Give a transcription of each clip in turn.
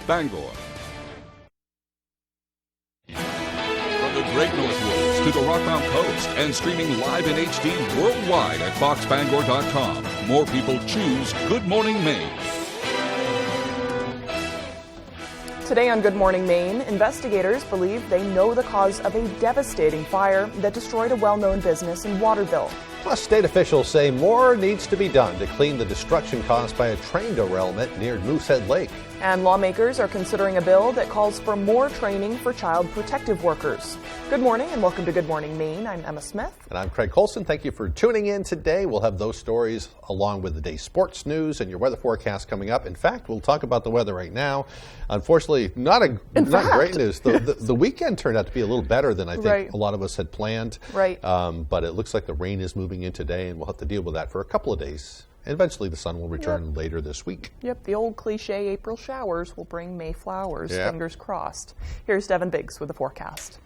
Bangor. From the Great North Woods to the Rock Mount Coast and streaming live in HD worldwide at foxbangor.com. More people choose Good Morning Maine. Today on Good Morning Maine, investigators believe they know the cause of a devastating fire that destroyed a well-known business in Waterville. Plus, state officials say more needs to be done to clean the destruction caused by a train derailment near Moosehead Lake. And lawmakers are considering a bill that calls for more training for child protective workers. Good morning and welcome to Good Morning Maine. I'm Emma Smith. And I'm Craig Colson. Thank you for tuning in today. We'll have those stories along with the day's sports news and your weather forecast coming up. In fact, we'll talk about the weather right now. Unfortunately, not great news. The weekend turned out to be a little better than I think a lot of us had planned. Right. But it looks like the rain is moving in today, and we'll have to deal with that for a couple of days. And eventually the sun will return later this week. Yep, the old cliche April showers will bring May flowers. Fingers crossed. Here's Devin Biggs with the forecast.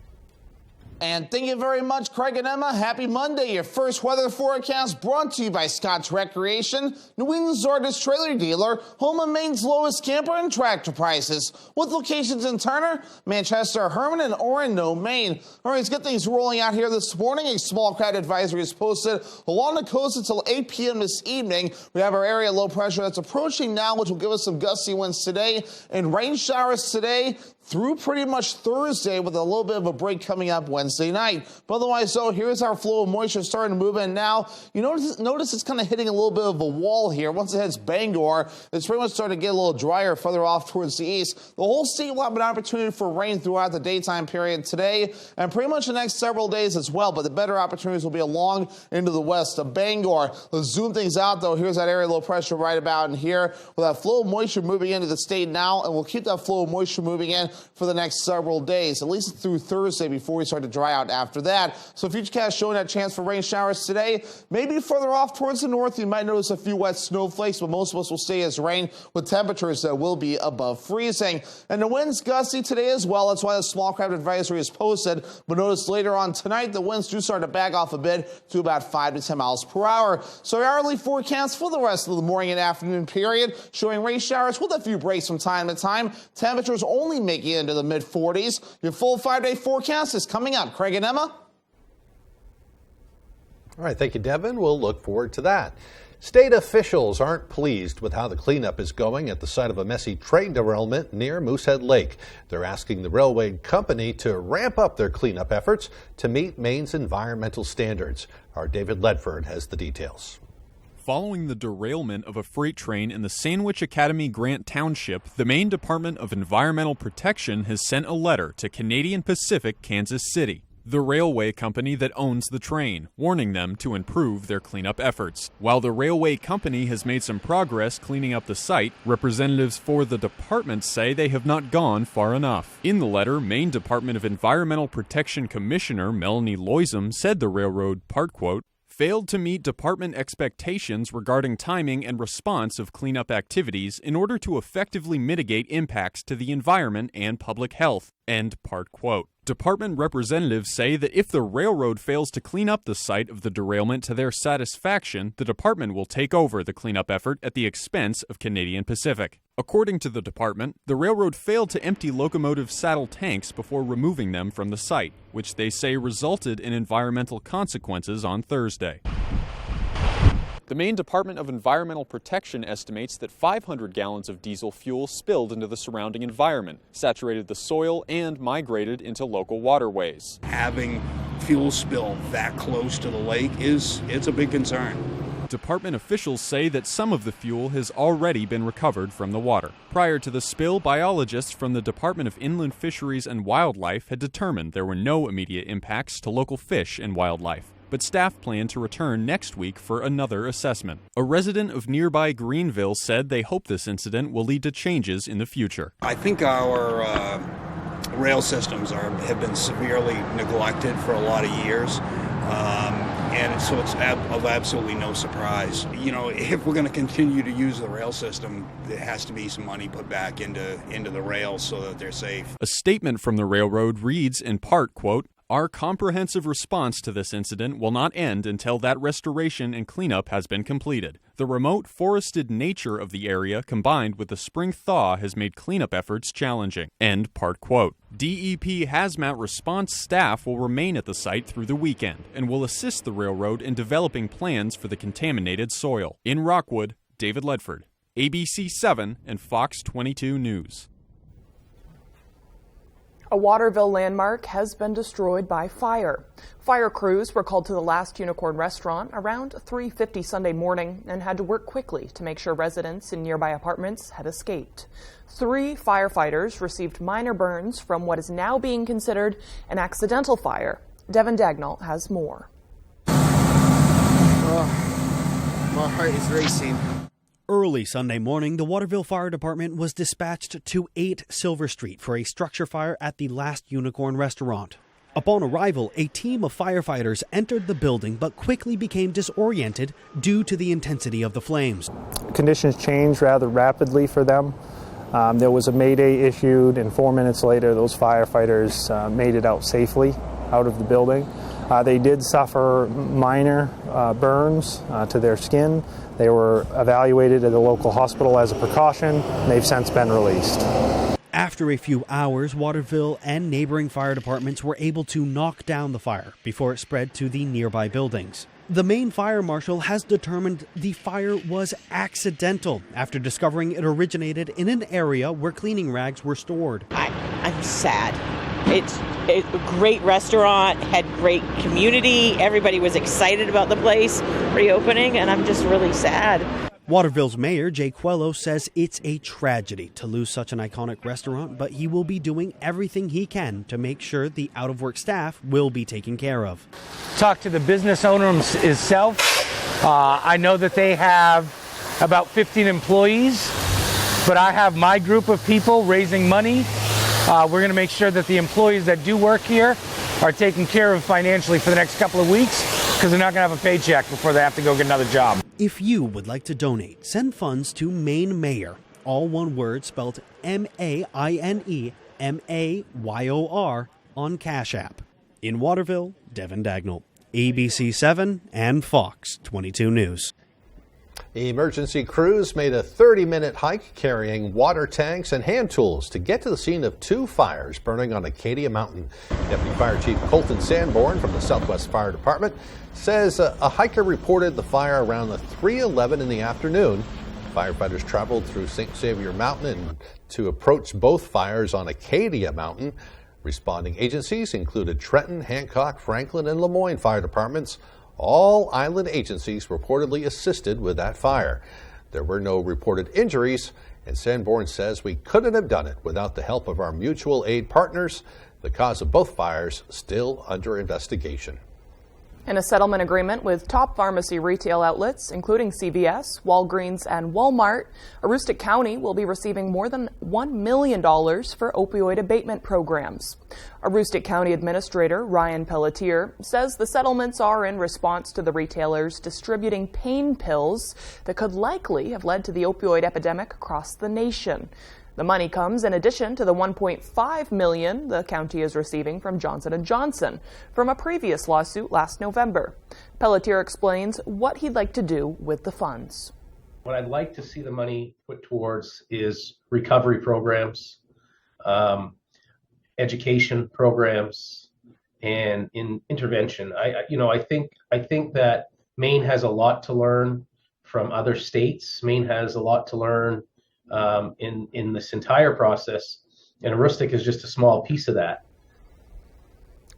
And thank you very much, Craig and Emma. Happy Monday. Your first weather forecast brought to you by Scott's Recreation, New England's largest trailer dealer, home of Maine's lowest camper and tractor prices, with locations in Turner, Manchester, Herman, and Orono, Maine. All right, let's get things rolling out here this morning. A small crowd advisory is posted along the coast until 8 p.m. this evening. We have our area low pressure that's approaching now, which will give us some gusty winds today and rain showers today through pretty much Thursday, with a little bit of a break coming up Wednesday night. But otherwise, though, here's our flow of moisture starting to move in now. You notice it's kind of hitting a little bit of a wall here. Once it hits Bangor, it's pretty much starting to get a little drier further off towards the east. The whole state will have an opportunity for rain throughout the daytime period today and pretty much the next several days as well. But the better opportunities will be along into the west of Bangor. Let's zoom things out, though. Here's that area low pressure right about in here, with that flow of moisture moving into the state now, and we'll keep that flow of moisture moving in for the next several days, at least through Thursday before we start to dry out after that. So Futurecast showing that chance for rain showers today. Maybe further off towards the north, you might notice a few wet snowflakes, but most of us will stay as rain with temperatures that will be above freezing. And the winds gusty today as well. That's why the small craft advisory is posted. But notice later on tonight, the winds do start to back off a bit to about 5 to 10 miles per hour. So our early forecast for the rest of the morning and afternoon period showing rain showers with a few breaks from time to time. Temperatures only making it into the mid-40s. Your full 5-day forecast is coming up. Craig and Emma? All right, thank you, Devin. We'll look forward to that. State officials aren't pleased with how the cleanup is going at the site of a messy train derailment near Moosehead Lake. They're asking the railway company to ramp up their cleanup efforts to meet Maine's environmental standards. Our David Ledford has the details. Following the derailment of a freight train in the Sandwich Academy Grant Township, the Maine Department of Environmental Protection has sent a letter to Canadian Pacific, Kansas City, the railway company that owns the train, warning them to improve their cleanup efforts. While the railway company has made some progress cleaning up the site, representatives for the department say they have not gone far enough. In the letter, Maine Department of Environmental Protection Commissioner Melanie Loisum said the railroad, part quote, failed to meet department expectations regarding timing and response of cleanup activities in order to effectively mitigate impacts to the environment and public health, end part quote. Department representatives say that if the railroad fails to clean up the site of the derailment to their satisfaction, the department will take over the cleanup effort at the expense of Canadian Pacific. According to the department, the railroad failed to empty locomotive saddle tanks before removing them from the site, which they say resulted in environmental consequences on Thursday. The Maine Department of Environmental Protection estimates that 500 gallons of diesel fuel spilled into the surrounding environment, saturated the soil, and migrated into local waterways. Having fuel spill that close to the lake it's a big concern. Department officials say that some of the fuel has already been recovered from the water. Prior to the spill, biologists from the Department of Inland Fisheries and Wildlife had determined there were no immediate impacts to local fish and wildlife. But staff plan to return next week for another assessment. A resident of nearby Greenville said they hope this incident will lead to changes in the future. I think our rail systems have been severely neglected for a lot of years. And so it's of absolutely no surprise. You know, if we're going to continue to use the rail system, there has to be some money put back into the rails so that they're safe. A statement from the railroad reads in part, quote, Our comprehensive response to this incident will not end until that restoration and cleanup has been completed. The remote forested nature of the area combined with the spring thaw has made cleanup efforts challenging. End part quote. DEP hazmat response staff will remain at the site through the weekend and will assist the railroad in developing plans for the contaminated soil. In Rockwood, David Ledford, ABC 7 and Fox 22 News. A Waterville landmark has been destroyed by fire. Fire crews were called to the Last Unicorn restaurant around 3:50 Sunday morning and had to work quickly to make sure residents in nearby apartments had escaped. 3 firefighters received minor burns from what is now being considered an accidental fire. Devin Dagnall has more. My heart is racing. Early Sunday morning, the Waterville Fire Department was dispatched to 8 Silver Street for a structure fire at the Last Unicorn restaurant. Upon arrival, a team of firefighters entered the building but quickly became disoriented due to the intensity of the flames. Conditions changed rather rapidly for them. There was a mayday issued, and 4 minutes later, those firefighters made it out safely out of the building. They did suffer minor burns to their skin. They were evaluated at a local hospital as a precaution. They've since been released. After a few hours, Waterville and neighboring fire departments were able to knock down the fire before it spread to the nearby buildings. The Maine Fire Marshal has determined the fire was accidental after discovering it originated in an area where cleaning rags were stored. I'm sad. It's a great restaurant, had great community. Everybody was excited about the place reopening, and I'm just really sad. Waterville's mayor, Jay Quello, says it's a tragedy to lose such an iconic restaurant, but he will be doing everything he can to make sure the out-of-work staff will be taken care of. Talk to the business owner himself. I know that they have about 15 employees, but I have my group of people raising money. We're going to make sure that the employees that do work here are taken care of financially for the next couple of weeks, because they're not going to have a paycheck before they have to go get another job. If you would like to donate, send funds to Maine Mayor, all one word spelled MAINEMAYOR on Cash App. In Waterville, Devin Dagnall, ABC 7 and Fox 22 News. Emergency crews made a 30-minute hike carrying water tanks and hand tools to get to the scene of 2 fires burning on Acadia Mountain. Deputy Fire Chief Colton Sanborn from the Southwest Fire Department says a hiker reported the fire around 3:11 in the afternoon. Firefighters traveled through St. Xavier Mountain to approach both fires on Acadia Mountain. Responding agencies included Trenton, Hancock, Franklin, and Lemoyne fire departments. All island agencies reportedly assisted with that fire. There were no reported injuries, and Sanborn says we couldn't have done it without the help of our mutual aid partners. The cause of both fires still under investigation. In a settlement agreement with top pharmacy retail outlets, including CVS, Walgreens, and Walmart, Aroostook County will be receiving more than $1 million for opioid abatement programs. Aroostook County Administrator Ryan Pelletier says the settlements are in response to the retailers distributing pain pills that could likely have led to the opioid epidemic across the nation. The money comes in addition to the $1.5 million the county is receiving from Johnson & Johnson from a previous lawsuit last November. Pelletier explains what he'd like to do with the funds. What I'd like to see the money put towards is recovery programs, education programs, and in intervention. I think that Maine has a lot to learn from other states. Maine has a lot to learn in this entire process, and Aroostook is just a small piece of that.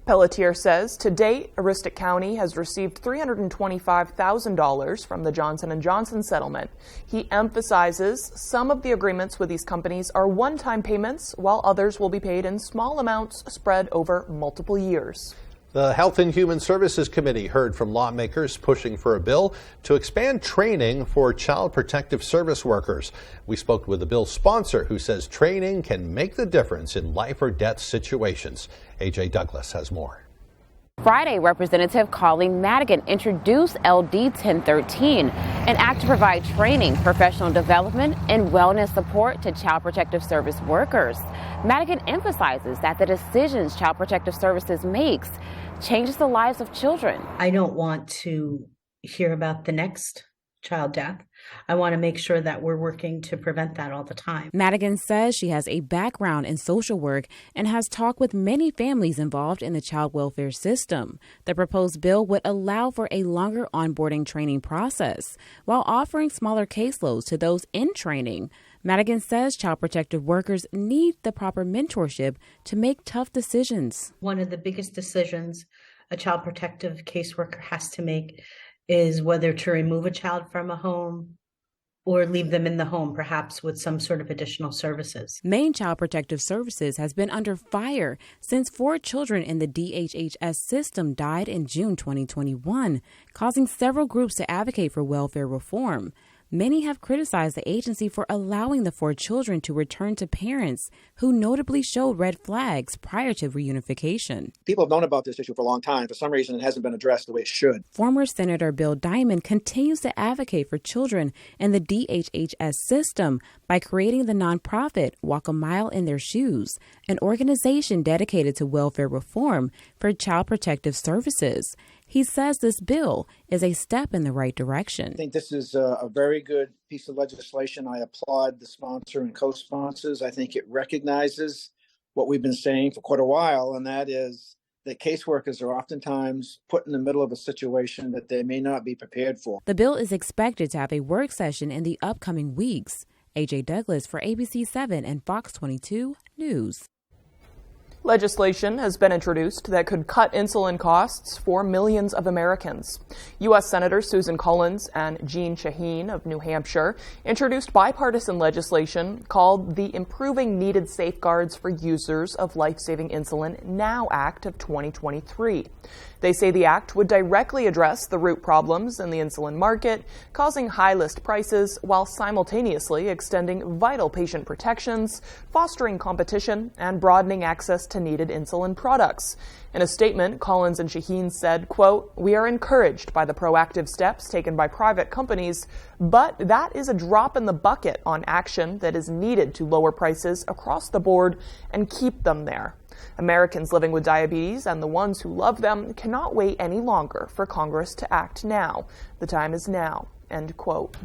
Pelletier says to date, Aroostook County has received $325,000 from the Johnson & Johnson settlement. He emphasizes some of the agreements with these companies are one-time payments, while others will be paid in small amounts spread over multiple years. The Health and Human Services Committee heard from lawmakers pushing for a bill to expand training for Child Protective Service workers. We spoke with the bill's sponsor, who says training can make the difference in life or death situations. A.J. Douglas has more. Friday, Representative Colleen Madigan introduced LD 1013, an act to provide training, professional development, and wellness support to Child Protective Service workers. Madigan emphasizes that the decisions Child Protective Services makes changes the lives of children. I don't want to hear about the next child death. I want to make sure that we're working to prevent that all the time. Madigan says she has a background in social work and has talked with many families involved in the child welfare system. The proposed bill would allow for a longer onboarding training process while offering smaller caseloads to those in training. Madigan says child protective workers need the proper mentorship to make tough decisions. One of the biggest decisions a child protective caseworker has to make is whether to remove a child from a home or leave them in the home, perhaps with some sort of additional services. Maine Child Protective Services has been under fire since 4 children in the DHHS system died in June 2021, causing several groups to advocate for welfare reform. Many have criticized the agency for allowing the 4 children to return to parents who notably showed red flags prior to reunification. People have known about this issue for a long time. For some reason, it hasn't been addressed the way it should. Former Senator Bill Diamond continues to advocate for children in the DHHS system by creating the nonprofit Walk a Mile in Their Shoes, an organization dedicated to welfare reform for Child Protective Services. He says this bill is a step in the right direction. I think this is a very good piece of legislation. I applaud the sponsor and co-sponsors. I think it recognizes what we've been saying for quite a while, and that is that caseworkers are oftentimes put in the middle of a situation that they may not be prepared for. The bill is expected to have a work session in the upcoming weeks. AJ Douglas for ABC 7 and Fox 22 News. Legislation has been introduced that could cut insulin costs for millions of Americans. U.S. Senators Susan Collins and Jeanne Shaheen of New Hampshire introduced bipartisan legislation called the Improving Needed Safeguards for Users of Life-Saving Insulin Now Act of 2023. They say the act would directly address the root problems in the insulin market, causing high list prices while simultaneously extending vital patient protections, fostering competition, and broadening access to needed insulin products. In a statement, Collins and Shaheen said, quote, "We are encouraged by the proactive steps taken by private companies, but that is a drop in the bucket on action that is needed to lower prices across the board and keep them there. Americans living with diabetes and the ones who love them cannot wait any longer for Congress to act now. The time is now." End quote.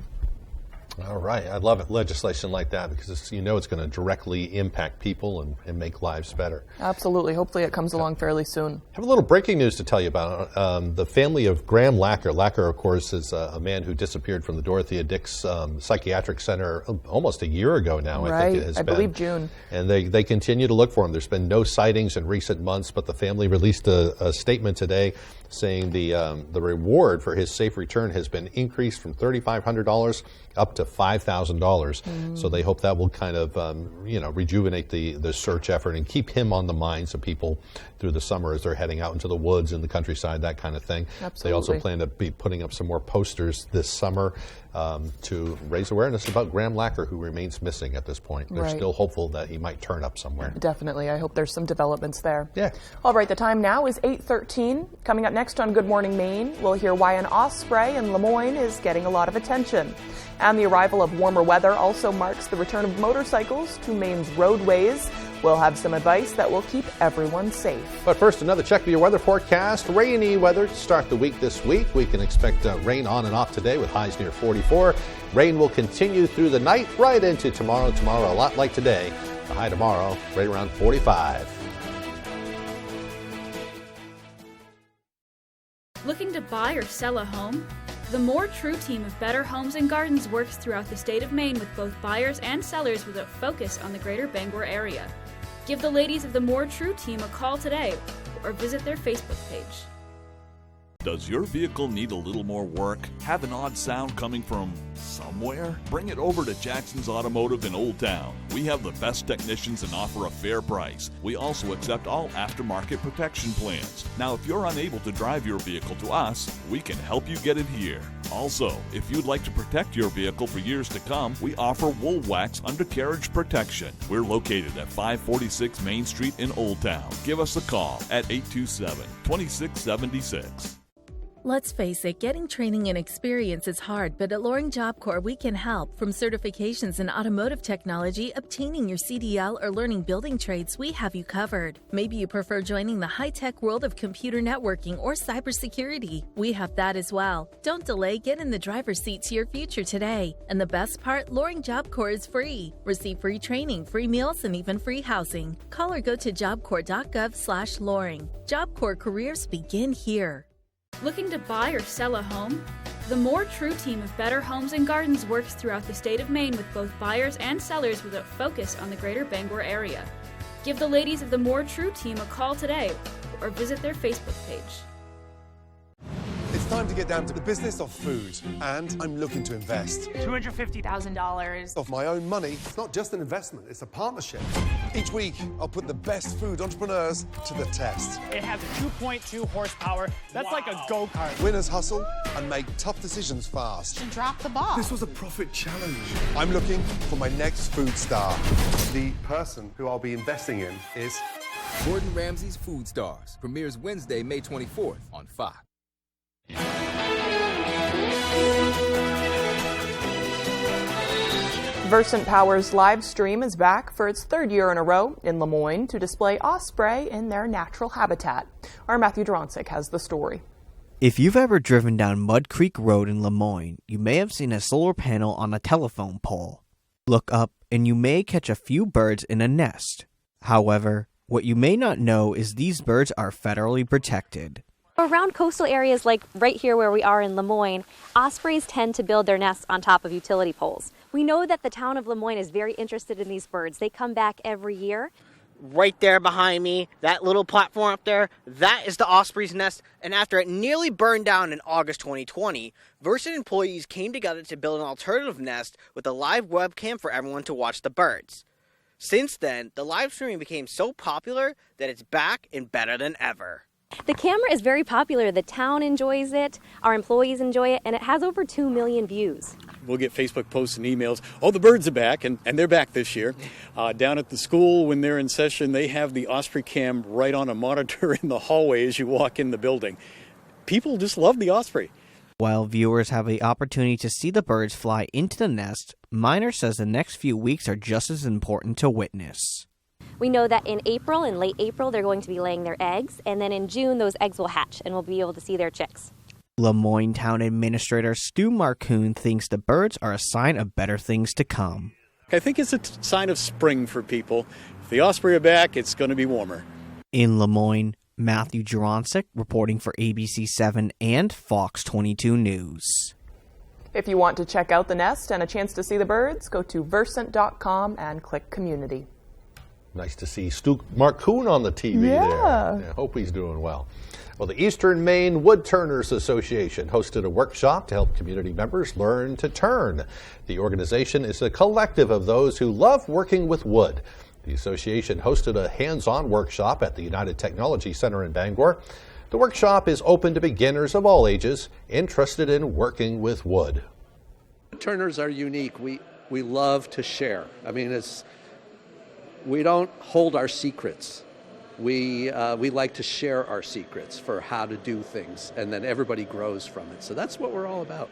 All right. I love it. Legislation like that because it's going to directly impact people and make lives better. Absolutely. Hopefully it comes along fairly soon. I have a little breaking news to tell you about. The family of Graham Lacker. Lacker, of course, is a man who disappeared from the Dorothea Dix Psychiatric Center almost a year ago now. Right. I think it has been. I believe June. And they continue to look for him. There's been no sightings in recent months, but the family released a statement today saying the reward for his safe return has been increased from $3,500 up to $5,000. So they hope that will kind of rejuvenate the search effort and keep him on the minds of people through the summer as they're heading out into the woods and the countryside, that kind of thing. Absolutely. They also plan to be putting up some more posters this summer to raise awareness about Graham Lacker, who remains missing at this point. They're still hopeful that he might turn up somewhere. Definitely. I hope there's some developments there. Yeah. All right, the time now is 8:13. Coming up next on Good Morning Maine, we'll hear why an osprey in Lemoyne is getting a lot of attention. And the arrival of warmer weather also marks the return of motorcycles to Maine's roadways. We'll have some advice that will keep everyone safe. But first, another check of your weather forecast. Rainy weather to start the week this week. We can expect rain on and off today with highs near 44. Rain will continue through the night right into tomorrow. Tomorrow, a lot like today. The high tomorrow, right around 45. Looking to buy or sell a home? The More True team of Better Homes and Gardens works throughout the state of Maine with both buyers and sellers with a focus on the greater Bangor area. Give the ladies of the More True team a call today or visit their Facebook page. Does your vehicle need a little more work? Have an odd sound coming from somewhere? Bring it over to Jackson's Automotive in Old Town. We have the best technicians and offer a fair price. We also accept all aftermarket protection plans. Now, if you're unable to drive your vehicle to us, we can help you get it here. Also, if you'd like to protect your vehicle for years to come, we offer Wool Wax undercarriage protection. We're located at 546 Main Street in Old Town. Give us a call at 827-2676. Let's face it, getting training and experience is hard, but at Loring Job Corps, we can help. From certifications in automotive technology, obtaining your CDL, or learning building trades, we have you covered. Maybe you prefer joining the high-tech world of computer networking or cybersecurity. We have that as well. Don't delay, get in the driver's seat to your future today. And the best part, Loring Job Corps is free. Receive free training, free meals, and even free housing. Call or go to jobcorps.gov/Loring. Job Corps careers begin here. Looking to buy or sell a home? The More True team of Better Homes and Gardens works throughout the state of Maine with both buyers and sellers with a focus on the greater Bangor area. Give the ladies of the More True team a call today or visit their Facebook page. It's time to get down to the business of food, and I'm looking to invest. $250,000. Of my own money. It's not just an investment, it's a partnership. Each week, I'll put the best food entrepreneurs to the test. It has a 2.2 horsepower. That's like a go-kart. Winners hustle and make tough decisions fast. Drop the ball. This was a profit challenge. I'm looking for my next food star. The person who I'll be investing in is Gordon Ramsay's Food Stars premieres Wednesday, May 24th on Fox. Versant Power's live stream is back for its third year in a row in Lemoyne to display osprey in their natural habitat. Our Matthew Dronsick has the story. If you've ever driven down Mud Creek Road in Lemoyne, you may have seen a solar panel on a telephone pole. Look up and you may catch a few birds in a nest. However, what you may not know is these birds are federally protected. Around coastal areas like right here where we are in Lemoyne, ospreys tend to build their nests on top of utility poles. We know that the town of Lemoyne is very interested in these birds. They come back every year. Right there behind me, that little platform up there, that is the osprey's nest. And after it nearly burned down in August 2020, Versant employees came together to build an alternative nest with a live webcam for everyone to watch the birds. Since then, the live streaming became so popular that it's back and better than ever. The camera is very popular. The town enjoys it, our employees enjoy it, and it has over 2 million views. We'll get Facebook posts and emails. Oh, the birds are back, and they're back this year. Down at the school, when they're in session, they have the Osprey Cam right on a monitor in the hallway as you walk in the building. People just love the osprey. While viewers have the opportunity to see the birds fly into the nest, Miner says the next few weeks are just as important to witness. We know that in April, in late April, they're going to be laying their eggs, and then in June, those eggs will hatch, and we'll be able to see their chicks. Lemoyne Town Administrator Stu Marcoon thinks the birds are a sign of better things to come. I think it's a sign of spring for people. If the osprey are back, it's going to be warmer. In Lemoyne, Matthew Juronsik reporting for ABC7 and Fox 22 News. If you want to check out the nest and a chance to see the birds, go to versant.com and click Community. Nice to see Stu Marcoon on the TV there. I hope he's doing well. Well, the Eastern Maine Woodturners Association hosted a workshop to help community members learn to turn. The organization is a collective of those who love working with wood. The association hosted a hands-on workshop at the United Technology Center in Bangor. The workshop is open to beginners of all ages interested in working with wood. Turners are unique. We love to share. I mean, we don't hold our secrets. We like to share our secrets for how to do things, and then everybody grows from it. So that's what we're all about.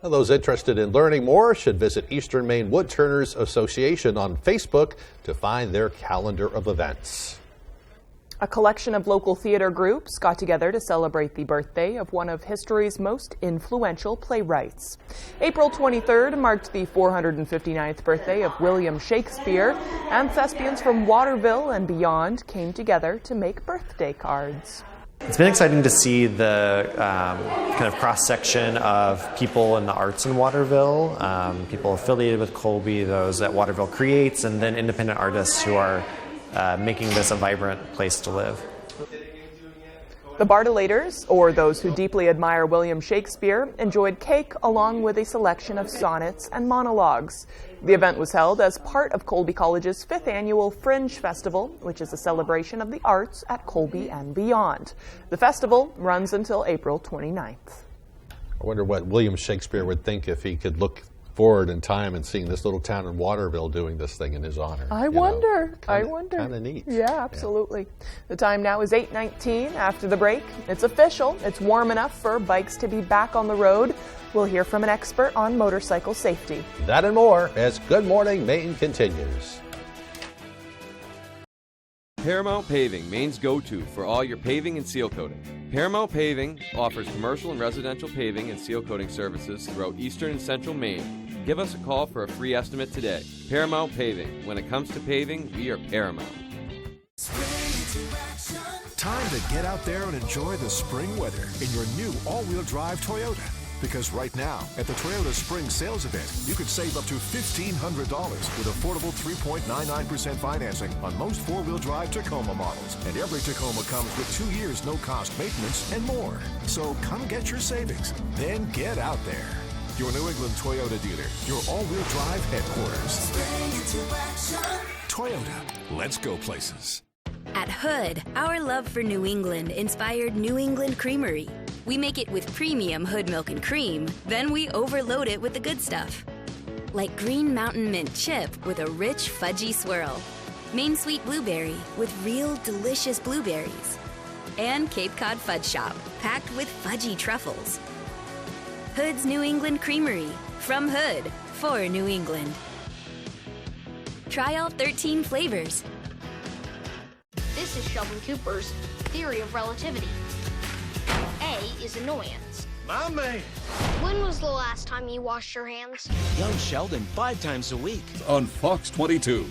Now, those interested in learning more should visit Eastern Maine Woodturners Association on Facebook to find their calendar of events. A collection of local theater groups got together to celebrate the birthday of one of history's most influential playwrights. April 23rd marked the 459th birthday of William Shakespeare, and thespians from Waterville and beyond came together to make birthday cards. It's been exciting to see the kind of cross-section of people in the arts in Waterville, people affiliated with Colby, those that Waterville creates, and then independent artists who are making this a vibrant place to live. The Bartolators, or those who deeply admire William Shakespeare, enjoyed cake along with a selection of sonnets and monologues. The event was held as part of Colby College's 5th annual Fringe Festival, which is a celebration of the arts at Colby and beyond. The festival runs until April 29th. I wonder what William Shakespeare would think if he could look forward in time and seeing this little town in Waterville doing this thing in his honor. I wonder. Kind of neat. Yeah, absolutely. Yeah. The time now is 8:19 after the break. It's official. It's warm enough for bikes to be back on the road. We'll hear from an expert on motorcycle safety. That and more as Good Morning Maine continues. Paramount Paving, Maine's go-to for all your paving and seal coating. Paramount Paving offers commercial and residential paving and seal coating services throughout eastern and central Maine. Give us a call for a free estimate today. Paramount Paving. When it comes to paving, we are Paramount. Time to get out there and enjoy the spring weather in your new all-wheel drive Toyota. Because right now, at the Toyota Spring Sales Event, you could save up to $1,500 with affordable 3.99% financing on most four-wheel drive Tacoma models. And every Tacoma comes with 2 years no-cost maintenance and more. So come get your savings, then get out there. Your New England Toyota dealer, your all-wheel drive headquarters. Toyota, let's go places. At Hood, our love for New England inspired New England Creamery. We make it with premium Hood milk and cream, then we overload it with the good stuff. Like Green Mountain Mint chip with a rich fudgy swirl. Maine Sweet Blueberry with real delicious blueberries. And Cape Cod Fudge Shop, packed with fudgy truffles. Hood's New England Creamery. From Hood, for New England. Try all 13 flavors. This is Sheldon Cooper's theory of relativity. A is annoyance. Mommy! When was the last time you washed your hands? Young Sheldon, 5 times a week. On Fox 22.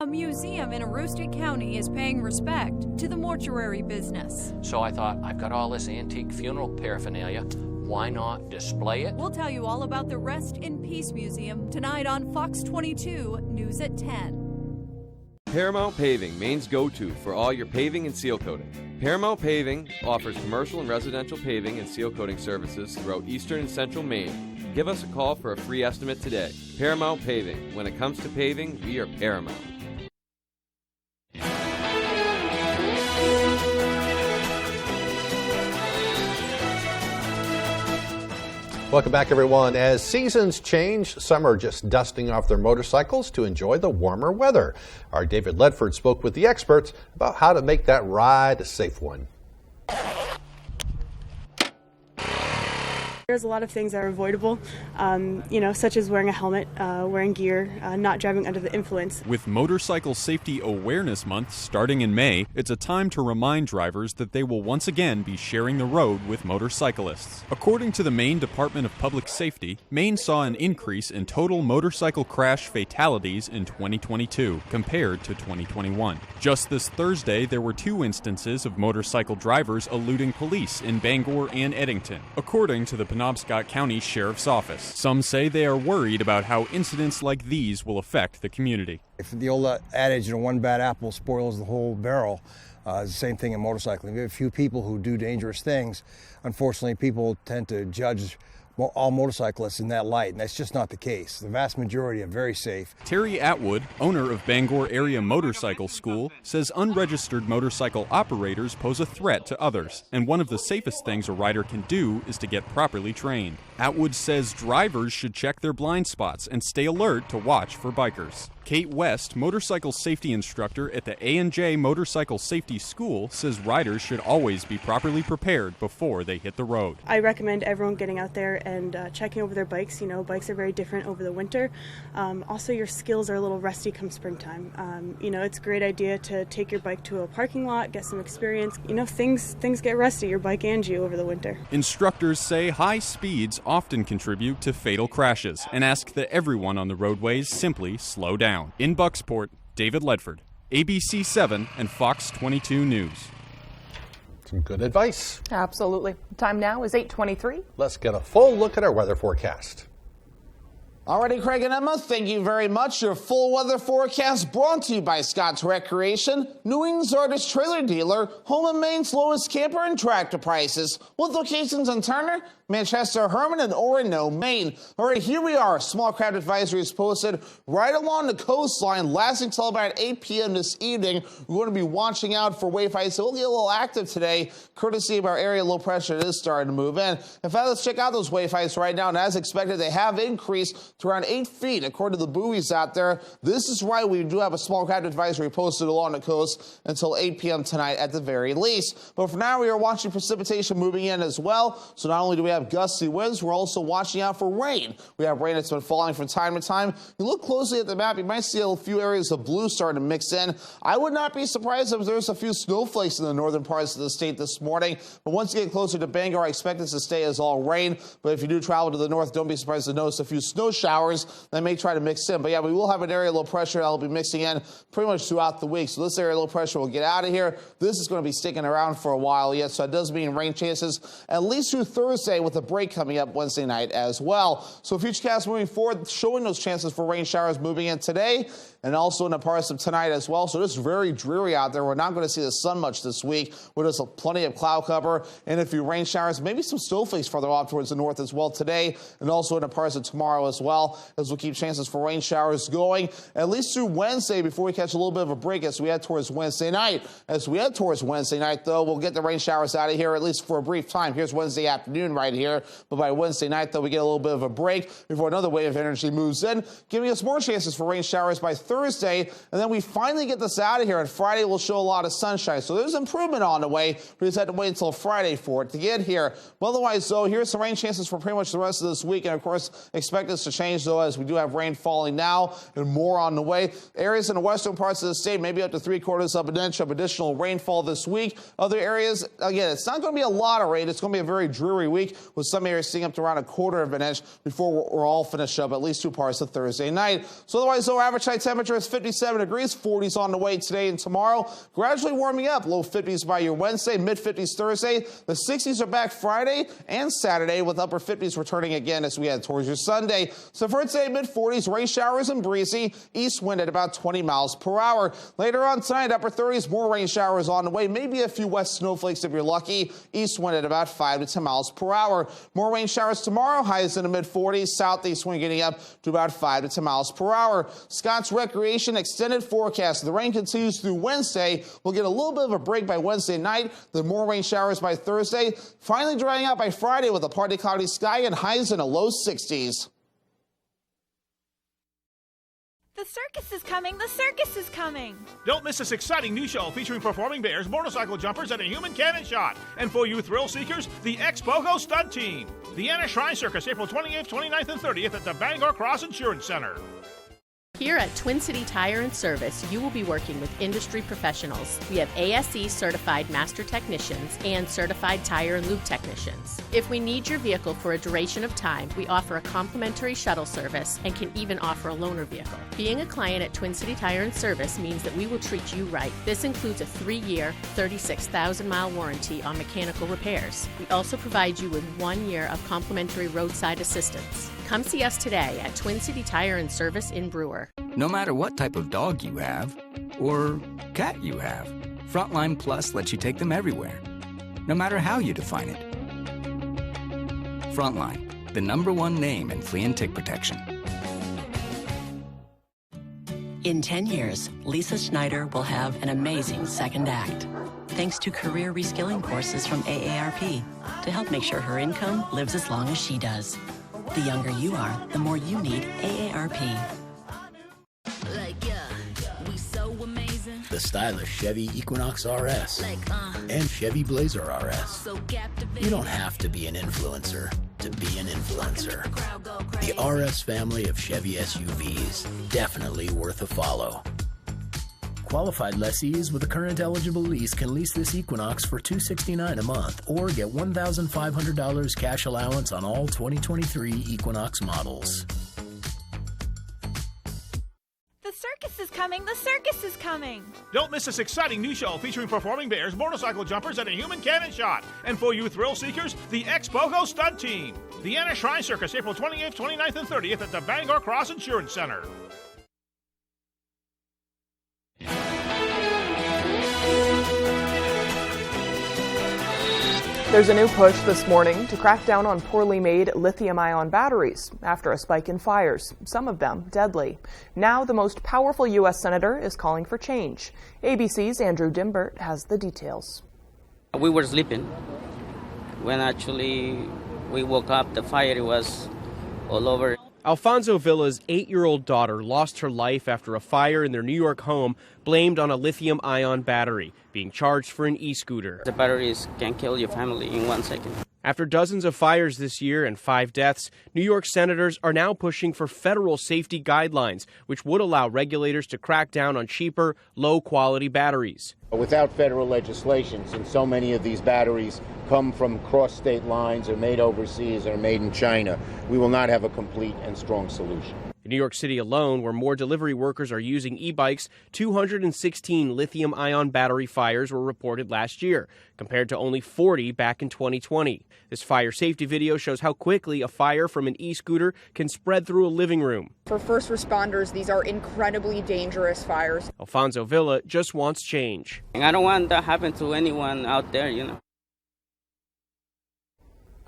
A museum in Aroostook County is paying respect to the mortuary business. So I thought, I've got all this antique funeral paraphernalia. Why not display it? We'll tell you all about the Rest in Peace Museum tonight on Fox 22, News at 10. Paramount Paving, Maine's go-to for all your paving and seal coating. Paramount Paving offers commercial and residential paving and seal coating services throughout eastern and central Maine. Give us a call for a free estimate today. Paramount Paving. When it comes to paving, we are Paramount. Welcome back, everyone. As seasons change, some are just dusting off their motorcycles to enjoy the warmer weather. Our David Ledford spoke with the experts about how to make that ride a safe one. There's a lot of things that are avoidable, such as wearing a helmet, wearing gear, not driving under the influence. With Motorcycle Safety Awareness Month starting in May, it's a time to remind drivers that they will once again be sharing the road with motorcyclists. According to the Maine Department of Public Safety, Maine saw an increase in total motorcycle crash fatalities in 2022 compared to 2021. Just this Thursday, there were 2 instances of motorcycle drivers eluding police in Bangor and Eddington, according to the Penobscot County Sheriff's Office. Some say they are worried about how incidents like these will affect the community. If the old adage, one bad apple spoils the whole barrel, it's the same thing in motorcycling. We have a few people who do dangerous things. Unfortunately, people tend to judge all motorcyclists in that light, and that's just not the case. The vast majority are very safe. Terry Atwood, owner of Bangor Area Motorcycle School, says unregistered motorcycle operators pose a threat to others, and one of the safest things a rider can do is to get properly trained. Atwood says drivers should check their blind spots and stay alert to watch for bikers. Kate West, motorcycle safety instructor at the A&J Motorcycle Safety School, says riders should always be properly prepared before they hit the road. I recommend everyone getting out there and checking over their bikes. Bikes are very different over the winter. Also, your skills are a little rusty come springtime. It's a great idea to take your bike to a parking lot, get some experience. Things get rusty, your bike and you, over the winter. Instructors say high speeds often contribute to fatal crashes and ask that everyone on the roadways simply slow down. In Bucksport, David Ledford, ABC 7 and Fox 22 News. Some good advice. Absolutely. Time now is 8:23. Let's get a full look at our weather forecast. Alrighty, Craig and Emma, thank you very much. Your full weather forecast brought to you by Scott's Recreation, New England's largest trailer dealer, home of Maine's lowest camper and tractor prices, with locations in Turner, Manchester, Herman, and Orono, Maine. All right, here we are. Small craft advisory is posted right along the coastline, lasting till about 8 p.m. this evening. We're going to be watching out for wave heights. So we'll get a little active today, courtesy of our area low pressure that is starting to move in. In fact, let's check out those wave heights right now. And as expected, they have increased to around 8 feet, according to the buoys out there. This is why we do have a small craft advisory posted along the coast until 8 p.m. tonight at the very least. But for now, we are watching precipitation moving in as well. So not only do we have gusty winds, we're also watching out for rain. We have rain that's been falling from time to time. If you look closely at the map, you might see a few areas of blue starting to mix in. I would not be surprised if there's a few snowflakes in the northern parts of the state this morning. But once you get closer to Bangor, I expect this to stay as all rain. But if you do travel to the north, don't be surprised to notice a few snow showers that may try to mix in. But yeah, we will have an area low pressure that will be mixing in pretty much throughout the week. So this area low pressure will get out of here. This is going to be sticking around for a while yet. So it does mean rain chances at least through Thursday, with a break coming up Wednesday night as well. So Futurecast moving forward, showing those chances for rain showers moving in today and also in the parts of tonight as well. So it's very dreary out there. We're not going to see the sun much this week. With us plenty of cloud cover and a few rain showers, maybe some snowflakes further off towards the north as well today, and also in the parts of tomorrow as well, as we'll keep chances for rain showers going at least through Wednesday before we catch a little bit of a break as we head towards Wednesday night. As we head towards Wednesday night, though, we'll get the rain showers out of here at least for a brief time. Here's Wednesday afternoon right here, but by Wednesday night, though, we get a little bit of a break before another wave of energy moves in, giving us more chances for rain showers by Thursday, and then we finally get this out of here, and Friday will show a lot of sunshine. So there's improvement on the way. We just had to wait until Friday for it to get here. But otherwise, though, here's some rain chances for pretty much the rest of this week, and of course, expect this to change, though, as we do have rain falling now and more on the way. Areas in the western parts of the state, maybe up to 3/4 of an inch of additional rainfall this week. Other areas, again, it's not going to be a lot of rain. It's going to be a very dreary week, with some areas seeing up to around 1/4 of an inch before we're all finished up at least 2 parts of Thursday night. So otherwise, though, average high temperature is 57 degrees, 40s on the way today and tomorrow. Gradually warming up, low 50s by your Wednesday, mid 50s Thursday. The 60s are back Friday and Saturday, with upper 50s returning again as we head towards your Sunday. So for today, mid 40s, rain showers and breezy, east wind at about 20 miles per hour. Later on tonight, upper 30s, more rain showers on the way, maybe a few west snowflakes if you're lucky. East wind at about 5 to 10 miles per hour. More rain showers tomorrow, highs in the mid 40s, southeast wind getting up to about 5 to 10 miles per hour. Scott's Recreation extended forecast. The rain continues through Wednesday. We'll get a little bit of a break by Wednesday night, then more rain showers by Thursday, finally drying out by Friday with a partly cloudy sky and highs in the low 60s. The circus is coming! The circus is coming! Don't miss this exciting new show featuring performing bears, motorcycle jumpers, and a human cannon shot. And for you thrill seekers, the Ex-Pogo Stunt Team. The Anna Shrine Circus, April 28th, 29th, and 30th at the Bangor Cross Insurance Center. Here at Twin City Tire and Service, you will be working with industry professionals. We have ASE certified master technicians and certified tire and lube technicians. If we need your vehicle for a duration of time, we offer a complimentary shuttle service and can even offer a loaner vehicle. Being a client at Twin City Tire and Service means that we will treat you right. This includes a 3-year, 36,000-mile warranty on mechanical repairs. We also provide you with 1 year of complimentary roadside assistance. Come see us today at Twin City Tire and Service in Brewer. No matter what type of dog you have, or cat you have, Frontline Plus lets you take them everywhere, no matter how you define it. Frontline, the #1 name in flea and tick protection. In 10 years, Lisa Schneider will have an amazing second act, thanks to career reskilling courses from AARP to help make sure her income lives as long as she does. The younger you are, the more you need AARP. The stylish Chevy Equinox RS and Chevy Blazer RS. You don't have to be an influencer to be an influencer. The RS family of Chevy SUVs, definitely worth a follow. Qualified lessees with a current eligible lease can lease this Equinox for $269 a month or get $1,500 cash allowance on all 2023 Equinox models. The circus is coming! The circus is coming! Don't miss this exciting new show featuring performing bears, motorcycle jumpers, and a human cannon shot. And for you thrill seekers, the Ex-Pogo Stunt Team. The Anna Shrine Circus, April 28th, 29th, and 30th at the Bangor Cross Insurance Center. There's a new push this morning to crack down on poorly made lithium-ion batteries after a spike in fires, some of them deadly. Now the most powerful U.S. senator is calling for change. ABC's Andrew Dimbert has the details. We were sleeping when actually we woke up. The fire was all over. Alfonso Villa's 8-year-old daughter lost her life after a fire in their New York home blamed on a lithium-ion battery, being charged for an e-scooter. The batteries can kill your family in 1 second. After dozens of fires this year and 5 deaths, New York senators are now pushing for federal safety guidelines, which would allow regulators to crack down on cheaper, low-quality batteries. Without federal legislation, since so many of these batteries come from cross-state lines, are made overseas, or made in China, we will not have a complete and strong solution. In New York City alone, where more delivery workers are using e-bikes, 216 lithium-ion battery fires were reported last year, compared to only 40 back in 2020. This fire safety video shows how quickly a fire from an e-scooter can spread through a living room. For first responders, these are incredibly dangerous fires. Alfonso Villa just wants change. And I don't want that to happen to anyone out there, you know.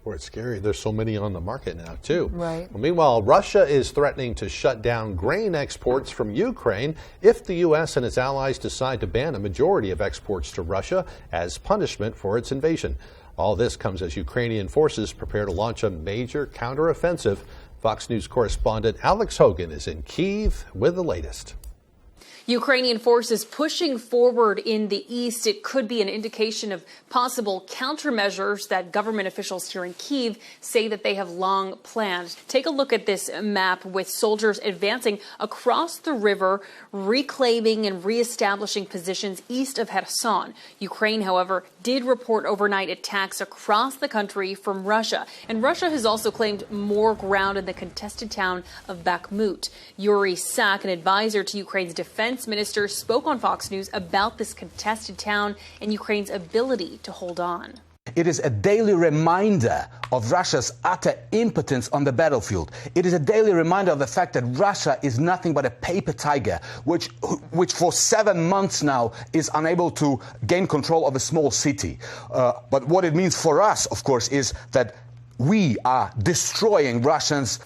Boy, it's scary. There's so many on the market now, too. Right. Well, meanwhile, Russia is threatening to shut down grain exports from Ukraine if the U.S. and its allies decide to ban a majority of exports to Russia as punishment for its invasion. All this comes as Ukrainian forces prepare to launch a major counteroffensive. Fox News correspondent Alex Hogan is in Kyiv with the latest. Ukrainian forces pushing forward in the east. It could be an indication of possible countermeasures that government officials here in Kyiv say that they have long planned. Take a look at this map with soldiers advancing across the river, reclaiming and reestablishing positions east of Kherson. Ukraine, however, did report overnight attacks across the country from Russia. And Russia has also claimed more ground in the contested town of Bakhmut. Yuri Sak, an advisor to Ukraine's defense minister, spoke on Fox News about this contested town and Ukraine's ability to hold on. It is a daily reminder of Russia's utter impotence on the battlefield. It is a daily reminder of the fact that Russia is nothing but a paper tiger, which for 7 months now is unable to gain control of a small city. But what it means for us, of course, is that we are destroying Russians.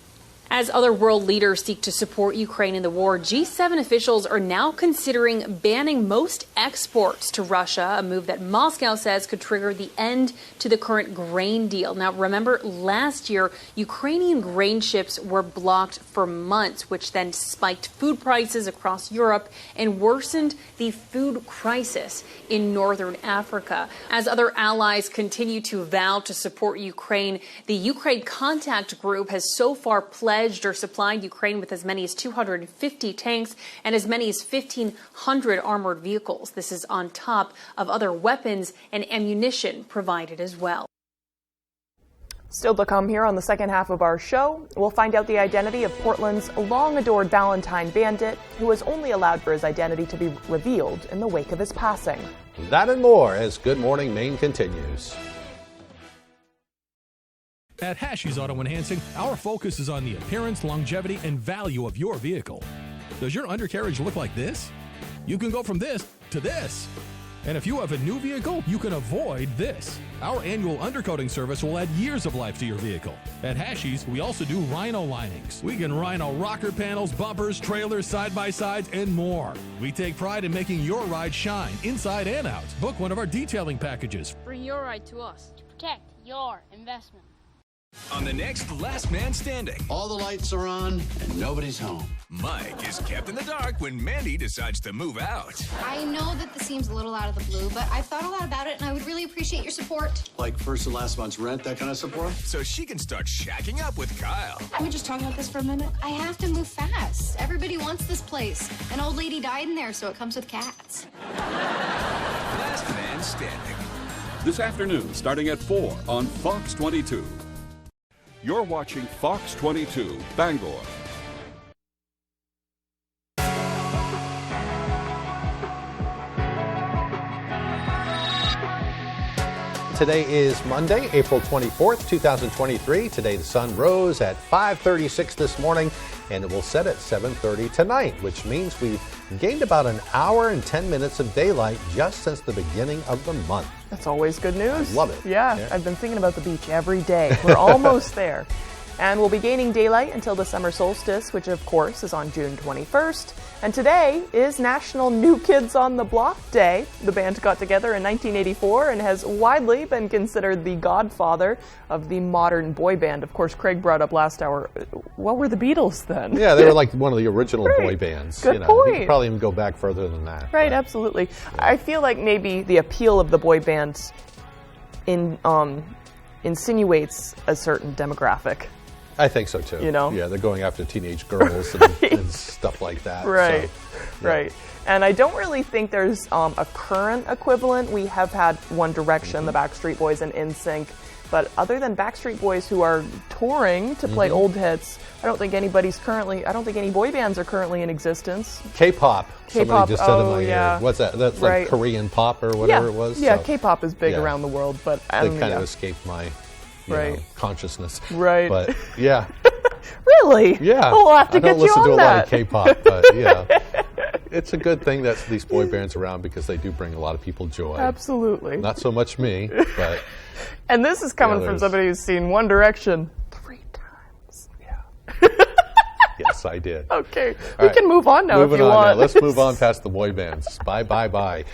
As other world leaders seek to support Ukraine in the war, G7 officials are now considering banning most exports to Russia, a move that Moscow says could trigger the end to the current grain deal. Now, remember, last year, Ukrainian grain ships were blocked for months, which then spiked food prices across Europe and worsened the food crisis in northern Africa. As other allies continue to vow to support Ukraine, the Ukraine Contact Group has so far pledged or supplied Ukraine with as many as 250 tanks and as many as 1,500 armored vehicles. This is on top of other weapons and ammunition provided as well. Still to come here on the second half of our show, we'll find out the identity of Portland's long-adored Valentine bandit, who was only allowed for his identity to be revealed in the wake of his passing. That and more as Good Morning Maine continues. At Hashi's Auto Enhancing, our focus is on the appearance, longevity, and value of your vehicle. Does your undercarriage look like this? You can go from this to this. And if you have a new vehicle, you can avoid this. Our annual undercoating service will add years of life to your vehicle. At Hashi's, we also do rhino linings. We can rhino rocker panels, bumpers, trailers, side-by-sides, and more. We take pride in making your ride shine inside and out. Book one of our detailing packages. Bring your ride to us to protect your investment. On the next Last Man Standing. All the lights are on and nobody's home. Mike is kept in the dark when Mandy decides to move out. I know that this seems a little out of the blue, but I've thought a lot about it and I would really appreciate your support. Like first and last month's rent, that kind of support? So she can start shacking up with Kyle. Can we just talk about this for a minute? I have to move fast. Everybody wants this place. An old lady died in there, so it comes with cats. Last Man Standing. This afternoon, starting at 4 on Fox 22. You're watching Fox 22, Bangor. Today is Monday, April 24th, 2023. Today the sun rose at 5:36 this morning. and it will set at 7:30 tonight, which means we've gained about an hour and 10 minutes of daylight just since the beginning of the month. That's always good news. I love it. Yeah, I've been thinking about the beach every day. We're almost there. And we'll be gaining daylight until the summer solstice, which of course is on June 21st. And today is National New Kids on the Block Day. The band got together in 1984 and has widely been considered the godfather of the modern boy band. Of course, Craig brought up last hour, what were the Beatles then? Yeah, they were like one of the original boy bands. Good point. You could probably even go back further than that. Right, absolutely. I feel like maybe the appeal of the boy bands insinuates a certain demographic. I think so too. You know? Yeah, they're going after teenage girls and stuff like that. Right, so, right. And I don't really think there's a current equivalent. We have had One Direction, the Backstreet Boys, and NSYNC. But other than Backstreet Boys who are touring to play old hits, I don't think any boy bands are currently in existence. K-pop. Somebody just said in my ear. What's that? That's right. like Korean pop or whatever it was? Yeah, so, K-pop is big around the world, but they kind of escaped my consciousness. Right. But yeah. Really? Yeah. Well, we'll have to I don't get you listen on to a that. lot of K-pop, but yeah. It's a good thing that these boy bands around because they do bring a lot of people joy. Absolutely. Not so much me, but... And this is coming from somebody who's seen One Direction 3 times. Yes, I did. Okay. We can move on now if you want. Now. Let's move on past the boy bands. Bye.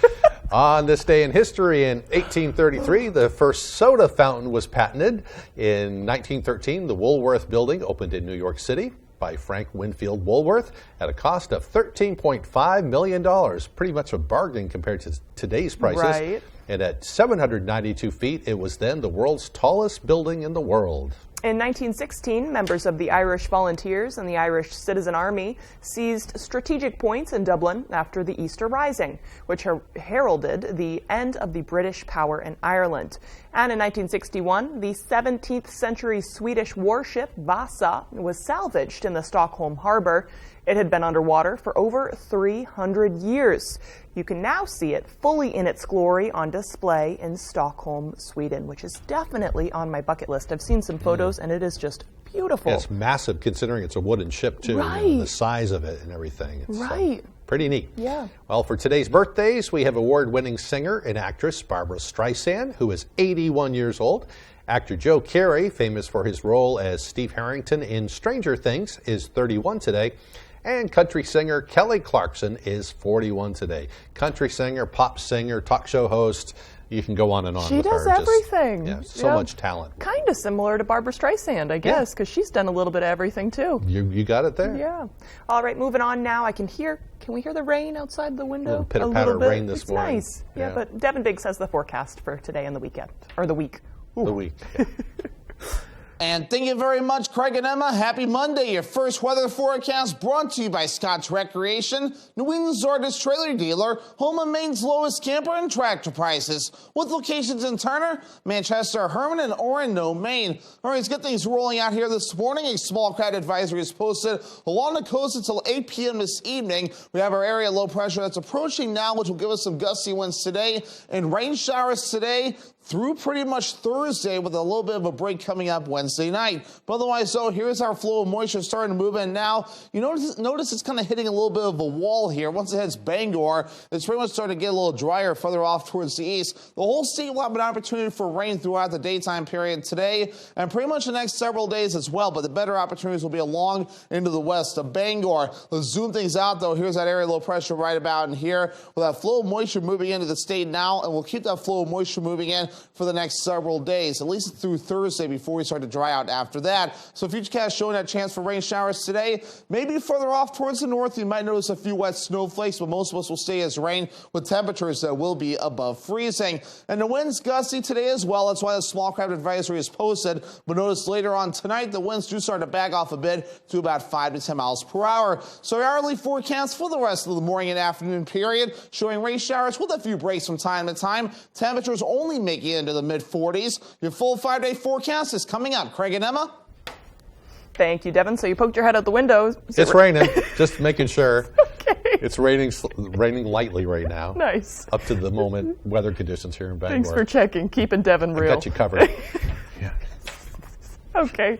On this day in history, in 1833, the first soda fountain was patented. In 1913, the Woolworth Building opened in New York City by Frank Winfield Woolworth at a cost of $13.5 million. Pretty much a bargain compared to today's prices. Right. And at 792 feet, it was then the world's tallest building in the world. In 1916, members of the Irish Volunteers and the Irish Citizen Army seized strategic points in Dublin after the Easter Rising, which heralded the end of the British power in Ireland. And in 1961, the 17th century Swedish warship Vasa was salvaged in the Stockholm harbor. It had been underwater for over 300 years. You can now see it fully in its glory on display in Stockholm, Sweden, which is definitely on my bucket list. I've seen some photos, and it is just beautiful. Yeah, it's massive considering it's a wooden ship, too. Right. You know, the size of it and everything. It's, right. Pretty neat. Yeah. Well, for today's birthdays, we have award-winning singer and actress Barbara Streisand, who is 81 years old. Actor Joe Carey, famous for his role as Steve Harrington in Stranger Things, is 31 today. And country singer Kelly Clarkson is 41 today. Country singer, pop singer, talk show host. You can go on and on she with her. She does everything. So much talent. Kind of similar to Barbara Streisand, I guess, because she's done a little bit of everything too. You got it there. Yeah. All right, moving on now. Can we hear the rain outside the window? A little pitter-patter rain this morning. It's nice. Yeah, but Devin Biggs has the forecast for today and the weekend. Or the week. Ooh. The week. Yeah. And thank you very much, Craig and Emma. Happy Monday. Your first weather forecast brought to you by Scott's Recreation, New England's largest trailer dealer, home of Maine's lowest camper and tractor prices, with locations in Turner, Manchester, Herman, and Orono, Maine. All right, let's get things rolling out here this morning. A small crowd advisory is posted along the coast until 8 p.m. this evening. We have our area low pressure that's approaching now, which will give us some gusty winds today and rain showers today through pretty much Thursday, with a little bit of a break coming up Wednesday night. But otherwise, though, here's our flow of moisture starting to move in now. You notice it's kind of hitting a little bit of a wall here. Once it hits Bangor, it's pretty much starting to get a little drier further off towards the east. The whole state will have an opportunity for rain throughout the daytime period today and pretty much the next several days as well. But the better opportunities will be along into the west of Bangor. Let's zoom things out, though. Here's that area low pressure right about in here, with that flow of moisture moving into the state now, and we'll keep that flow of moisture moving in for the next several days, at least through Thursday before we start to dry out after that. So Futurecast showing that chance for rain showers today. Maybe further off towards the north, you might notice a few wet snowflakes, but most of us will stay as rain with temperatures that will be above freezing. And the wind's gusty today as well. That's why the small craft advisory is posted. But notice later on tonight, the winds do start to back off a bit to about 5 to 10 miles per hour. So our hourly forecast for the rest of the morning and afternoon period showing rain showers with a few breaks from time to time. Temperatures only making it into the mid-40s. Your full 5-day forecast is coming up. Craig and Emma? Thank you, Devin. So you poked your head out the window. It's raining. Just making sure. Okay. It's raining lightly right now. Nice. Up to the moment weather conditions here in Bangor. Thanks for checking. Keeping Devin real. I got you covered. Yeah. Okay.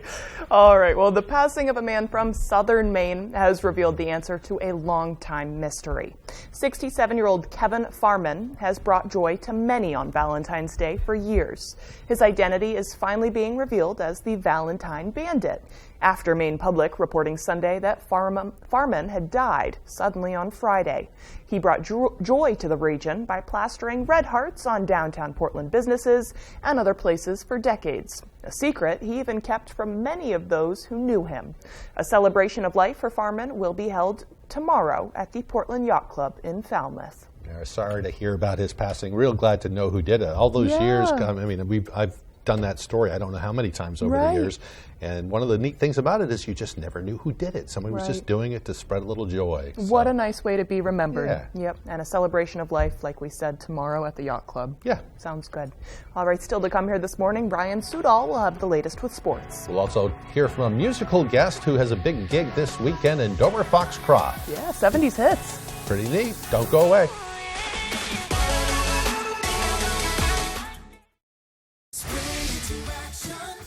All right. Well, the passing of a man from southern Maine has revealed the answer to a long-time mystery. 67-year-old Kevin Farman has brought joy to many on Valentine's Day for years. His identity is finally being revealed as the Valentine Bandit, after Maine Public reporting Sunday that Farman had died suddenly on Friday. He brought joy to the region by plastering red hearts on downtown Portland businesses and other places for decades, a secret he even kept from many of those who knew him. A celebration of life for Farman will be held tomorrow at the Portland Yacht Club in Falmouth. Yeah, sorry to hear about his passing. Real glad to know who did it. All those years, I mean, I've done that story I don't know how many times over the years. And one of the neat things about it is you just never knew who did it. Somebody was just doing it to spread a little joy. So. What a nice way to be remembered. Yeah. Yep. And a celebration of life, like we said, tomorrow at the Yacht Club. Yeah. Sounds good. All right, still to come here this morning, Brian Sudall will have the latest with sports. We'll also hear from a musical guest who has a big gig this weekend in Dover Foxcroft. Yeah, 70s hits. Pretty neat. Don't go away.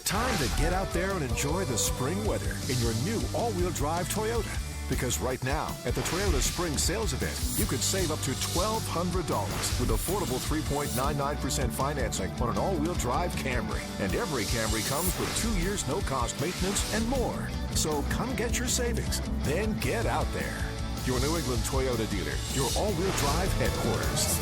Time to get out there and enjoy the spring weather in your new all-wheel drive Toyota. Because right now, at the Toyota Spring Sales Event, you could save up to $1,200 with affordable 3.99% financing on an all-wheel drive Camry. And every Camry comes with 2 years no-cost maintenance and more. So come get your savings, then get out there. Your New England Toyota dealer, your all-wheel drive headquarters.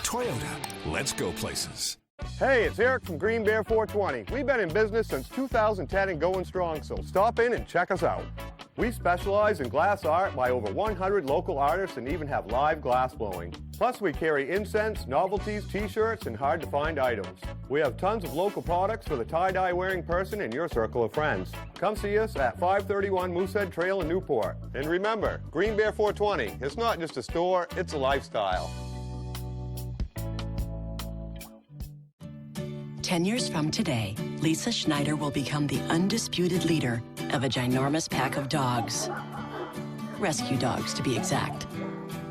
Toyota, let's go places. Hey, it's Eric from Green Bear 420. We've been in business since 2010 and going strong, so stop in and check us out. We specialize in glass art by over 100 local artists and even have live glass blowing. Plus, we carry incense, novelties, t-shirts, and hard-to-find items. We have tons of local products for the tie-dye wearing person in your circle of friends. Come see us at 531 Moosehead Trail in Newport. And remember, Green Bear 420, it's not just a store, it's a lifestyle. 10 years from today, Lisa Schneider will become the undisputed leader of a ginormous pack of dogs. Rescue dogs, to be exact.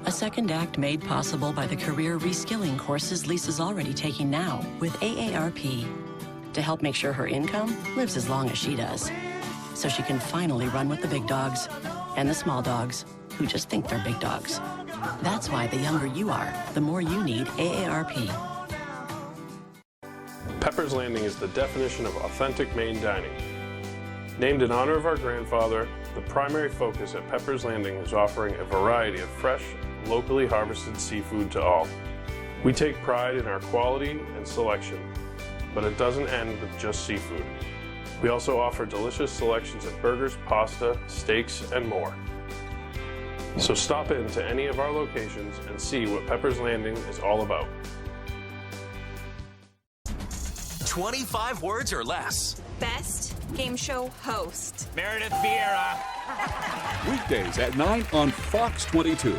A second act made possible by the career reskilling courses Lisa's already taking now with AARP to help make sure her income lives as long as she does, so she can finally run with the big dogs and the small dogs who just think they're big dogs. That's why the younger you are, the more you need AARP. Pepper's Landing is the definition of authentic Maine dining. Named in honor of our grandfather, the primary focus at Pepper's Landing is offering a variety of fresh, locally harvested seafood to all. We take pride in our quality and selection, but it doesn't end with just seafood. We also offer delicious selections of burgers, pasta, steaks, and more. So stop in to any of our locations and see what Pepper's Landing is all about. 25 words or less. Best game show host. Meredith Vieira. Weekdays at 9 on Fox 22.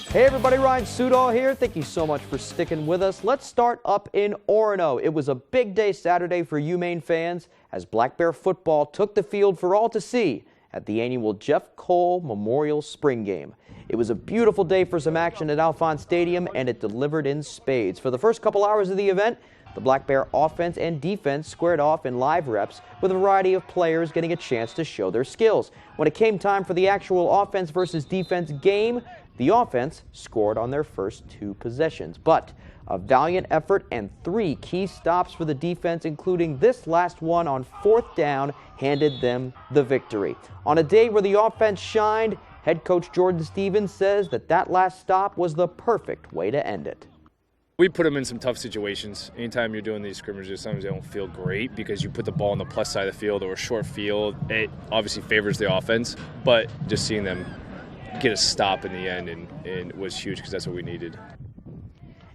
Hey everybody, Ryan Sudall here. Thank you so much for sticking with us. Let's start up in Orono. It was a big day Saturday for UMaine fans as Black Bear football took the field for all to see at the annual Jeff Cole Memorial Spring Game. It was a beautiful day for some action at Alphonse Stadium, and it delivered in spades. For the first couple hours of the event, the Black Bear offense and defense squared off in live reps with a variety of players getting a chance to show their skills. When it came time for the actual offense versus defense game, the offense scored on their first 2 possessions. But a valiant effort and 3 key stops for the defense, including this last one on 4th down, handed them the victory. On a day where the offense shined, head coach Jordan Stevens says that last stop was the perfect way to end it. We put them in some tough situations. Anytime you're doing these scrimmages, sometimes they don't feel great because you put the ball on the plus side of the field or a short field. It obviously favors the offense, but just seeing them get a stop in the end and was huge because that's what we needed.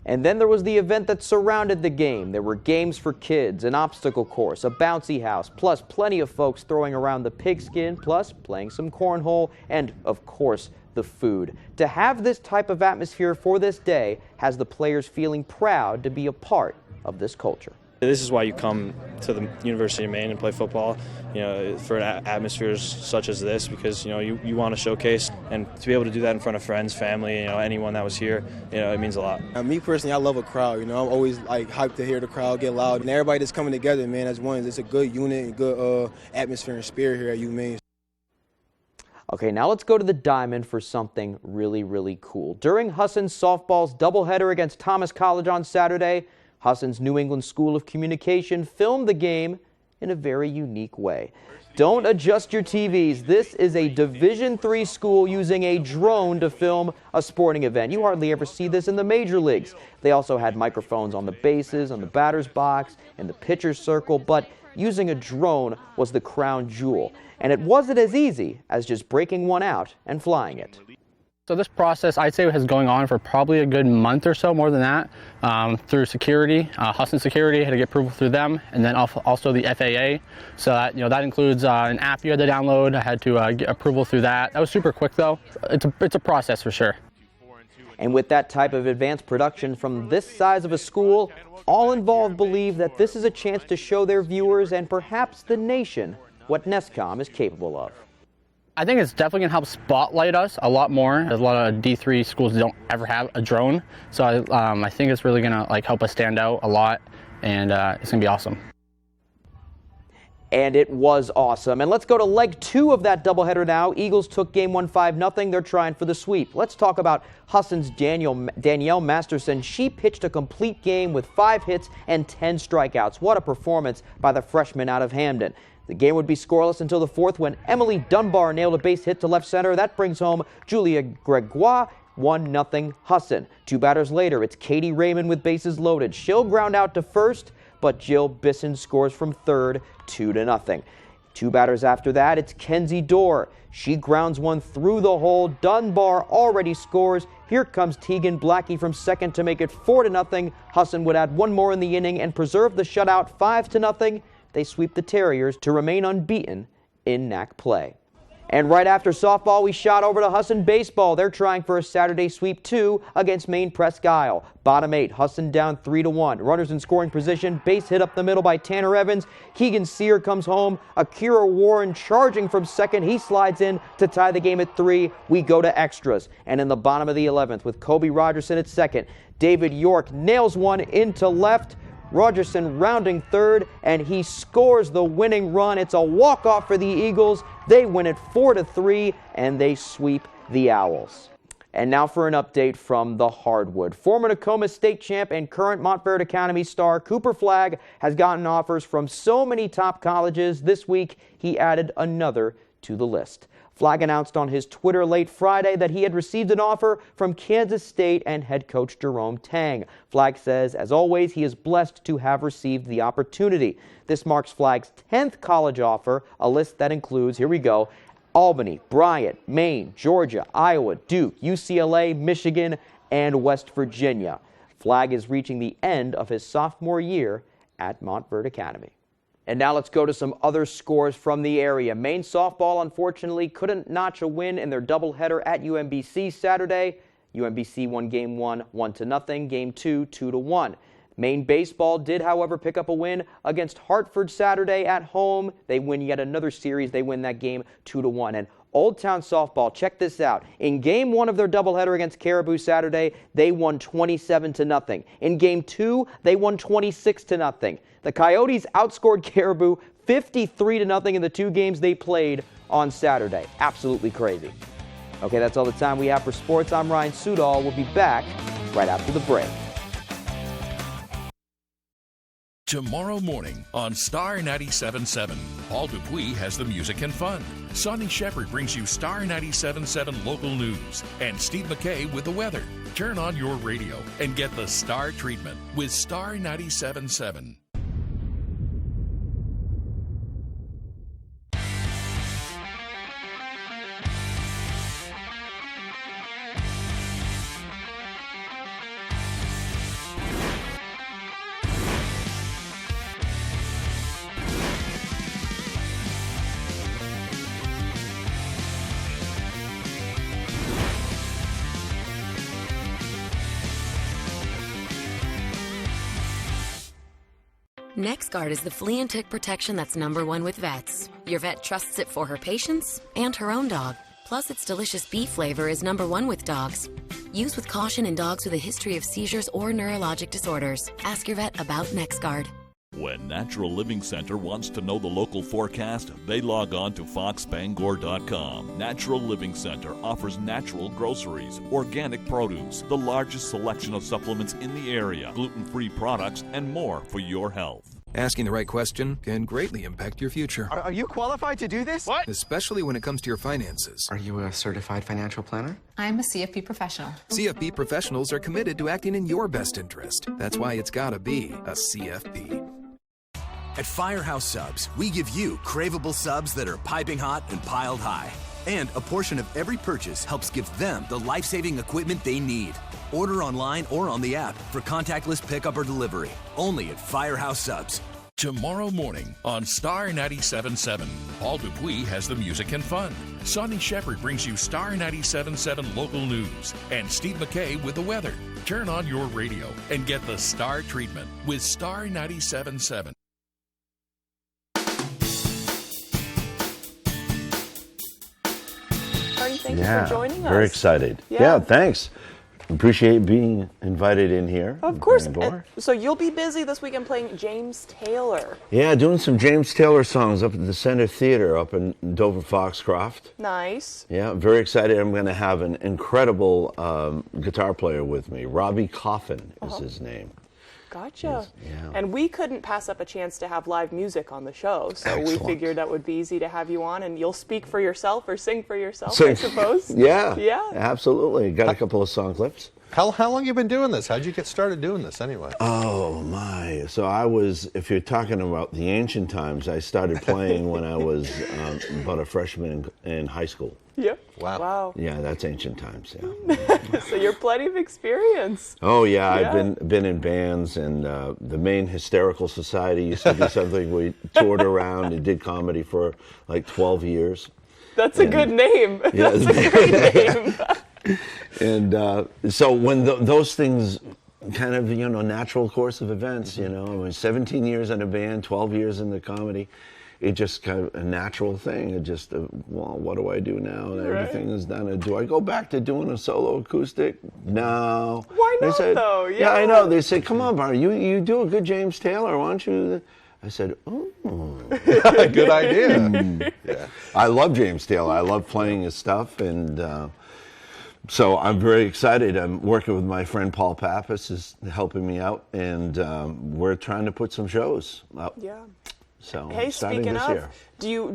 And then there was the event that surrounded the game. There were games for kids, an obstacle course, a bouncy house, plus plenty of folks throwing around the pigskin, plus playing some cornhole, and, of course, the food. To have this type of atmosphere for this day has the players feeling proud to be a part of this culture. This is why you come to the University of Maine and play football, for atmospheres such as this, because, you want to showcase, and to be able to do that in front of friends, family, anyone that was here, it means a lot. Me personally, I love a crowd, I'm always hyped to hear the crowd get loud, and everybody that's coming together, man, as one. It's a good unit and good atmosphere and spirit here at UMaine. Okay, now let's go to the Diamond for something really, really cool. During Husson's softball's doubleheader against Thomas College on Saturday, Husson's New England School of Communication filmed the game in a very unique way. Don't adjust your TVs. This is a Division III school using a drone to film a sporting event. You hardly ever see this in the major leagues. They also had microphones on the bases, on the batter's box, in the pitcher's circle, but using a drone was the crown jewel. And it wasn't as easy as just breaking one out and flying it. So this process, I'd say, has going on for probably a good month or so, more than that, through security. Husson Security had to get approval through them, and then also the FAA. So that, that includes an app you had to download. I had to get approval through that. That was super quick, though. It's a process for sure. And with that type of advanced production from this size of a school, all involved believe that this is a chance to show their viewers and perhaps the nation what NESCOM is capable of. I think it's definitely going to help spotlight us a lot more. A lot of D3 schools don't ever have a drone, so I think it's really going to help us stand out a lot, and it's going to be awesome. And it was awesome. And let's go to leg 2 of that doubleheader now. Eagles took game 1 5-0. They're trying for the sweep. Let's talk about Husson's Danielle Masterson. She pitched a complete game with 5 hits and 10 strikeouts. What a performance by the freshman out of Hamden. The game would be scoreless until the 4th when Emily Dunbar nailed a base hit to left center. That brings home Julia Gregoire, 1-0 Husson. 2 batters later, it's Katie Raymond with bases loaded. She'll ground out to first, but Jill Bisson scores from third, 2-0. 2 batters after that, it's Kenzie Dorr. She grounds one through the hole. Dunbar already scores. Here comes Tegan Blackie from second to make it 4-0. Husson would add one more in the inning and preserve the shutout 5-0. They sweep the Terriers to remain unbeaten in NAC play. And right after softball, we shot over to Husson baseball. They're trying for a Saturday sweep 2 against Maine Presque Isle. Bottom 8, Husson down 3-1. Runners in scoring position, base hit up the middle by Tanner Evans. Keegan Sear comes home. Akira Warren charging from second. He slides in to tie the game at 3. We go to extras. And in the bottom of the 11th with Kobe Rogerson at second, David York nails one into left. Rogerson rounding third, and he scores the winning run. It's a walk-off for the Eagles. They win it 4-3, and they sweep the Owls. And now for an update from the hardwood. Former Tacoma State champ and current Montverde Academy star Cooper Flagg has gotten offers from so many top colleges. This week, he added another to the list. Flagg announced on his Twitter late Friday that he had received an offer from Kansas State and head coach Jerome Tang. Flagg says, as always, he is blessed to have received the opportunity. This marks Flagg's 10th college offer, a list that includes, here we go, Albany, Bryant, Maine, Georgia, Iowa, Duke, UCLA, Michigan, and West Virginia. Flagg is reaching the end of his sophomore year at Montverde Academy. And now let's go to some other scores from the area. Maine softball, unfortunately, couldn't notch a win in their doubleheader at UMBC Saturday. UMBC won Game 1, 1-0, Game 2, 2-1. Maine baseball did, however, pick up a win against Hartford Saturday at home. They win yet another series. They win that game 2-1. And Old Town softball, check this out. In Game 1 of their doubleheader against Caribou Saturday, they won 27-0. In Game 2, they won 26-0. The Coyotes outscored Caribou 53-0 in the 2 games they played on Saturday. Absolutely crazy. Okay, that's all the time we have for sports. I'm Ryan Sudol. We'll be back right after the break. Tomorrow morning on Star 97.7, Paul Dupuis has the music and fun. Sonny Shepard brings you Star 97.7 local news. And Steve McKay with the weather. Turn on your radio and get the Star treatment with Star 97.7. NexGard is the flea and tick protection that's #1 with vets. Your vet trusts it for her patients and her own dog. Plus, its delicious beef flavor is #1 with dogs. Use with caution in dogs with a history of seizures or neurologic disorders. Ask your vet about NexGard. When Natural Living Center wants to know the local forecast, they log on to foxbangor.com. Natural Living Center offers natural groceries, organic produce, the largest selection of supplements in the area, gluten-free products, and more for your health. Asking the right question can greatly impact your future. Are you qualified to do this? What? Especially when it comes to your finances. Are you a certified financial planner? I'm a CFP professional. CFP professionals are committed to acting in your best interest. That's why it's gotta be a CFP. At Firehouse Subs, we give you craveable subs that are piping hot and piled high. And a portion of every purchase helps give them the life-saving equipment they need. Order online or on the app for contactless pickup or delivery. Only at Firehouse Subs. Tomorrow morning on Star 97.7, Paul Dupuis has the music and fun. Sonny Shepard brings you Star 97.7 local news. And Steve McKay with the weather. Turn on your radio and get the Star treatment with Star 97.7. Thank you for joining us. Very excited. Yeah, thanks. Appreciate being invited in here. Of course. So you'll be busy this weekend playing James Taylor. Yeah, doing some James Taylor songs up at the Center Theater up in Dover Foxcroft. Nice. Yeah, very excited. I'm going to have an incredible guitar player with me. Robbie Coffin is his name. Gotcha. Yeah. And we couldn't pass up a chance to have live music on the show, so we figured that would be easy to have you on, and you'll speak for yourself or sing for yourself, I suppose. Yeah. Yeah. Absolutely. Got a couple of song clips. How long have you been doing this? How'd you get started doing this anyway? Oh, my. So I was, if you're talking about the ancient times, I started playing when I was about a freshman in high school. Yep. Wow. Yeah, that's ancient times, yeah. So you're plenty of experience. Oh, yeah. I've been in bands, and the Maine Hysterical Society used to be something we toured around and did comedy for like 12 years. That's a good name. Yeah, that's a great name. And so when those things kind of, natural course of events, I mean, 17 years in a band, 12 years in the comedy, it just kind of a natural thing. It just, well, what do I do now? And everything is done. Do I go back to doing a solo acoustic? No. Why not, though? Yeah, I know. They said, come on, Barney, you do a good James Taylor, why don't you? I said, oh. Good idea. Yeah. I love James Taylor. I love playing his stuff, and so I'm very excited. I'm working with my friend Paul Pappas is helping me out, and we're trying to put some shows up. Yeah. So hey, starting speaking this of, year.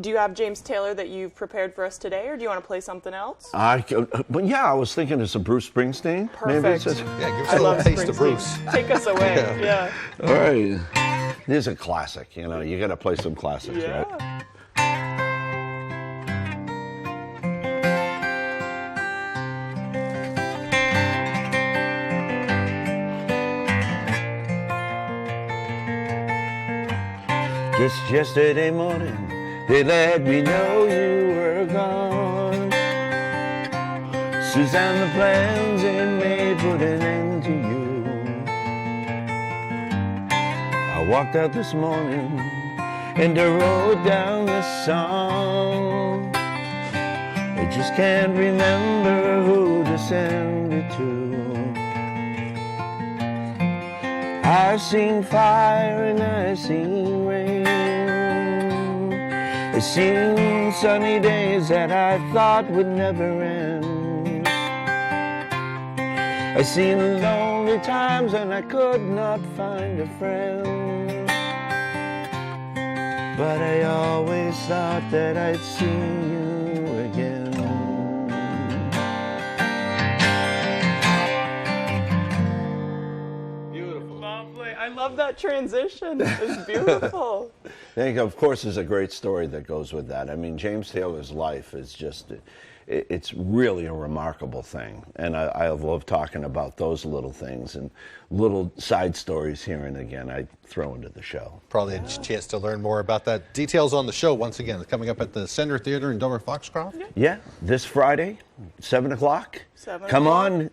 do you have James Taylor that you've prepared for us today, or do you want to play something else? But yeah, I was thinking of some Bruce Springsteen. Perfect. Maybe give us a little taste of Bruce. Take us away. Yeah. All right. This is a classic. You got to play some classics, right? Just yesterday morning, they let me know you were gone. Suzanne, the plans in May put an end to you. I walked out this morning and I wrote down this song. I just can't remember who to send it to. I've seen fire and I've seen rain. I've seen sunny days that I thought would never end. I've seen lonely times when I could not find a friend. But I always thought that I'd see you again. I love that transition. It's beautiful. I think, of course, there's a great story that goes with that. I mean, James Taylor's life is just, it's really a remarkable thing. And I love talking about those little things and little side stories here and again I throw into the show. Probably a chance to learn more about that. Details on the show, once again, coming up at the Center Theater in Dover Foxcroft. Yeah, this Friday, 7 o'clock. Come on,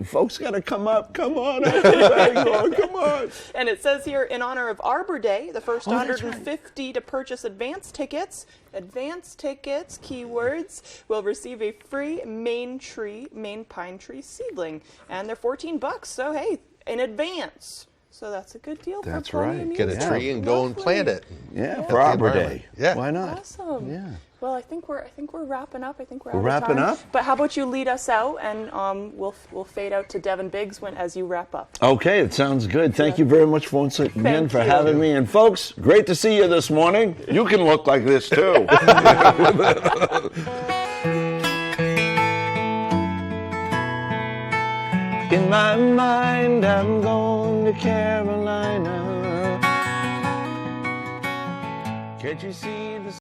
folks got to come up. Come on, come on. And it says here, in honor of Arbor Day, the first 150 to purchase advance tickets, keywords, will receive a free Maine pine tree seedling. And they're $14, so hey, in advance. So that's a good deal. That's for right. Get a tree and go and plant it. Yeah, for Arbor Day. Yeah. Why not? Awesome. Yeah. Well, I think we're wrapping up. I think we're We're out wrapping of time. up? But how about you lead us out, and we'll fade out to Devin Biggs as you wrap up. Okay, it sounds good. Thank you very much once again Thank for you. having me. And folks, great to see you this morning. You can look like this too. In my mind, I'm going to Carolina. Can't you see the...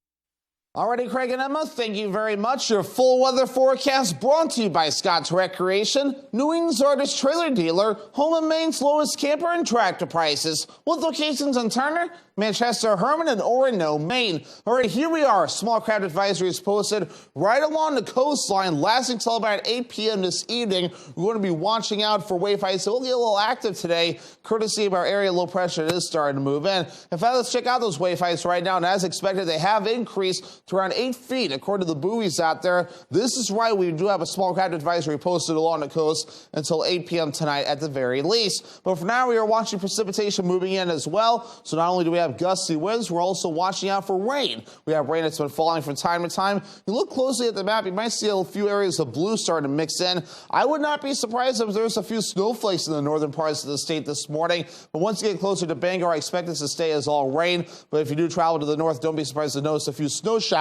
Alrighty, Craig and Emma, thank you very much. Your full weather forecast brought to you by Scott's Recreation, New England's largest trailer dealer, home of Maine's lowest camper and tractor prices, with locations in Turner, Manchester, Herman, and Orono, Maine. All right, here we are. Small craft advisory is posted right along the coastline, lasting until about 8 p.m. this evening. We're going to be watching out for wave heights. It will get a little active today, courtesy of our area low pressure that is starting to move in. In fact, let's check out those wave heights right now. And as expected, they have increased to around 8 feet, according to the buoys out there. This is why we do have a small craft advisory posted along the coast until 8 p.m. tonight at the very least. But for now, we are watching precipitation moving in as well. So not only do we have gusty winds, we're also watching out for rain. We have rain that's been falling from time to time. If you look closely at the map, you might see a few areas of blue starting to mix in. I would not be surprised if there's a few snowflakes in the northern parts of the state this morning. But once you get closer to Bangor, I expect this to stay as all rain. But if you do travel to the north, don't be surprised to notice a few snow showers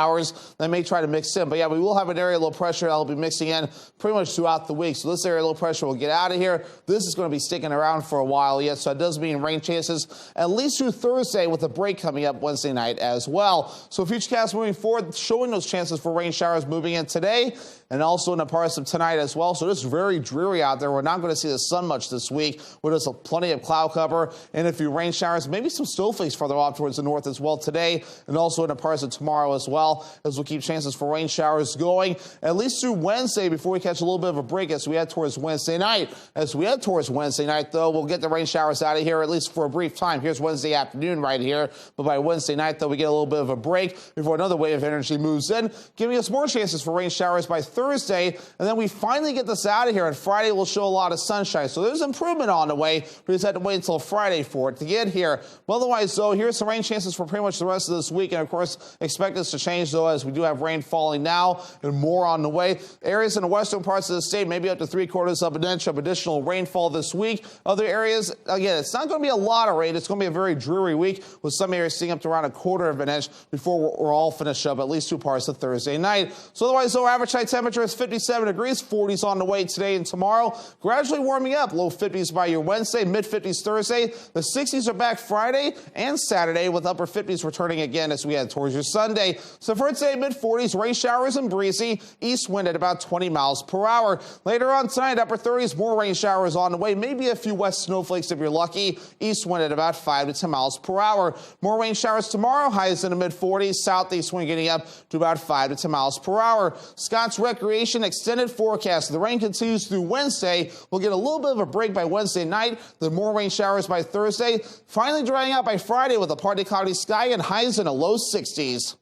that may try to mix in. But yeah, we will have an area low pressure that will be mixing in pretty much throughout the week. So this area low pressure will get out of here. This is going to be sticking around for a while yet. So it does mean rain chances at least through Thursday, with a break coming up Wednesday night as well. So Futurecast moving forward, showing those chances for rain showers moving in today and also in the parts of tonight as well. So it's very dreary out there. We're not going to see the sun much this week. With just plenty of cloud cover and a few rain showers, maybe some snowflakes further off towards the north as well today, and also in the parts of tomorrow as well, as we'll keep chances for rain showers going at least through Wednesday before we catch a little bit of a break as we head towards Wednesday night. As we head towards Wednesday night, though, we'll get the rain showers out of here at least for a brief time. Here's Wednesday afternoon right here, but by Wednesday night, though, we get a little bit of a break before another wave of energy moves in, giving us more chances for rain showers by Thursday, and then we finally get this out of here, and Friday will show a lot of sunshine. So there's improvement on the way. We just had to wait until Friday for it to get here. But otherwise, though, here's some rain chances for pretty much the rest of this week, and of course, expect this to change, though, as we do have rain falling now and more on the way. Areas in the western parts of the state, maybe up to 3/4 of an inch of additional rainfall this week. Other areas, again, it's not going to be a lot of rain. It's going to be a very dreary week, with some areas seeing up to around 1/4 of an inch before we're all finished up at least 2 parts of Thursday night. So otherwise, though, average high temperature is 57 degrees, 40s on the way today and tomorrow. Gradually warming up, low 50s by your Wednesday, mid 50s Thursday. The 60s are back Friday and Saturday, with upper 50s returning again as we head towards your Sunday. So for today, mid 40s, rain showers and breezy, east wind at about 20 miles per hour. Later on tonight, upper 30s, more rain showers on the way, maybe a few wet snowflakes if you're lucky. East wind at about 5 to 10 miles per hour. More rain showers tomorrow, highs in the mid 40s, southeast wind getting up to about 5 to 10 miles per hour. Scott's Recreation extended forecast. The rain continues through Wednesday. We'll get a little bit of a break by Wednesday night, then more rain showers by Thursday, finally drying out by Friday with a partly cloudy sky and highs in the low 60s.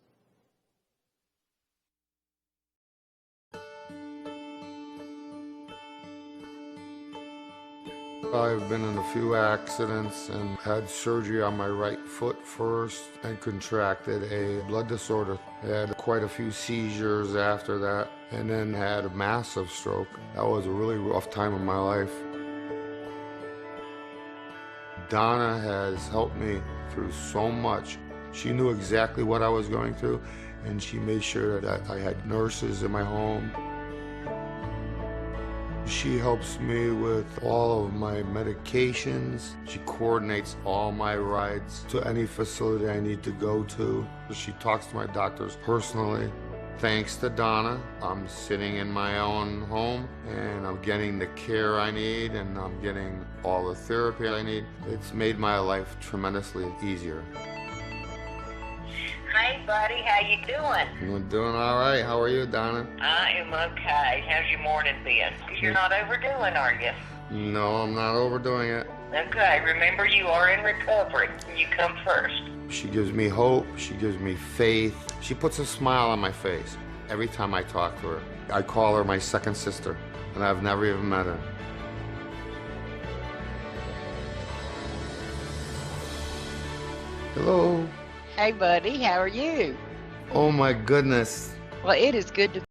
I've been in a few accidents and had surgery on my right foot first and contracted a blood disorder. I had quite a few seizures after that and then had a massive stroke. That was a really rough time in my life. Donna has helped me through so much. She knew exactly what I was going through, and she made sure that I had nurses in my home. She helps me with all of my medications. She coordinates all my rides to any facility I need to go to. She talks to my doctors personally. Thanks to Donna, I'm sitting in my own home and I'm getting the care I need and I'm getting all the therapy I need. It's made my life tremendously easier. Hey, buddy, how you doing? I'm doing all right. How are you, Donna? I am okay. How's your morning been? You're not overdoing, are you? No, I'm not overdoing it. Okay, remember you are in recovery. You come first. She gives me hope. She gives me faith. She puts a smile on my face every time I talk to her. I call her my second sister, and I've never even met her. Hello. Hey, buddy, how are you? Oh my goodness. Well, it is good to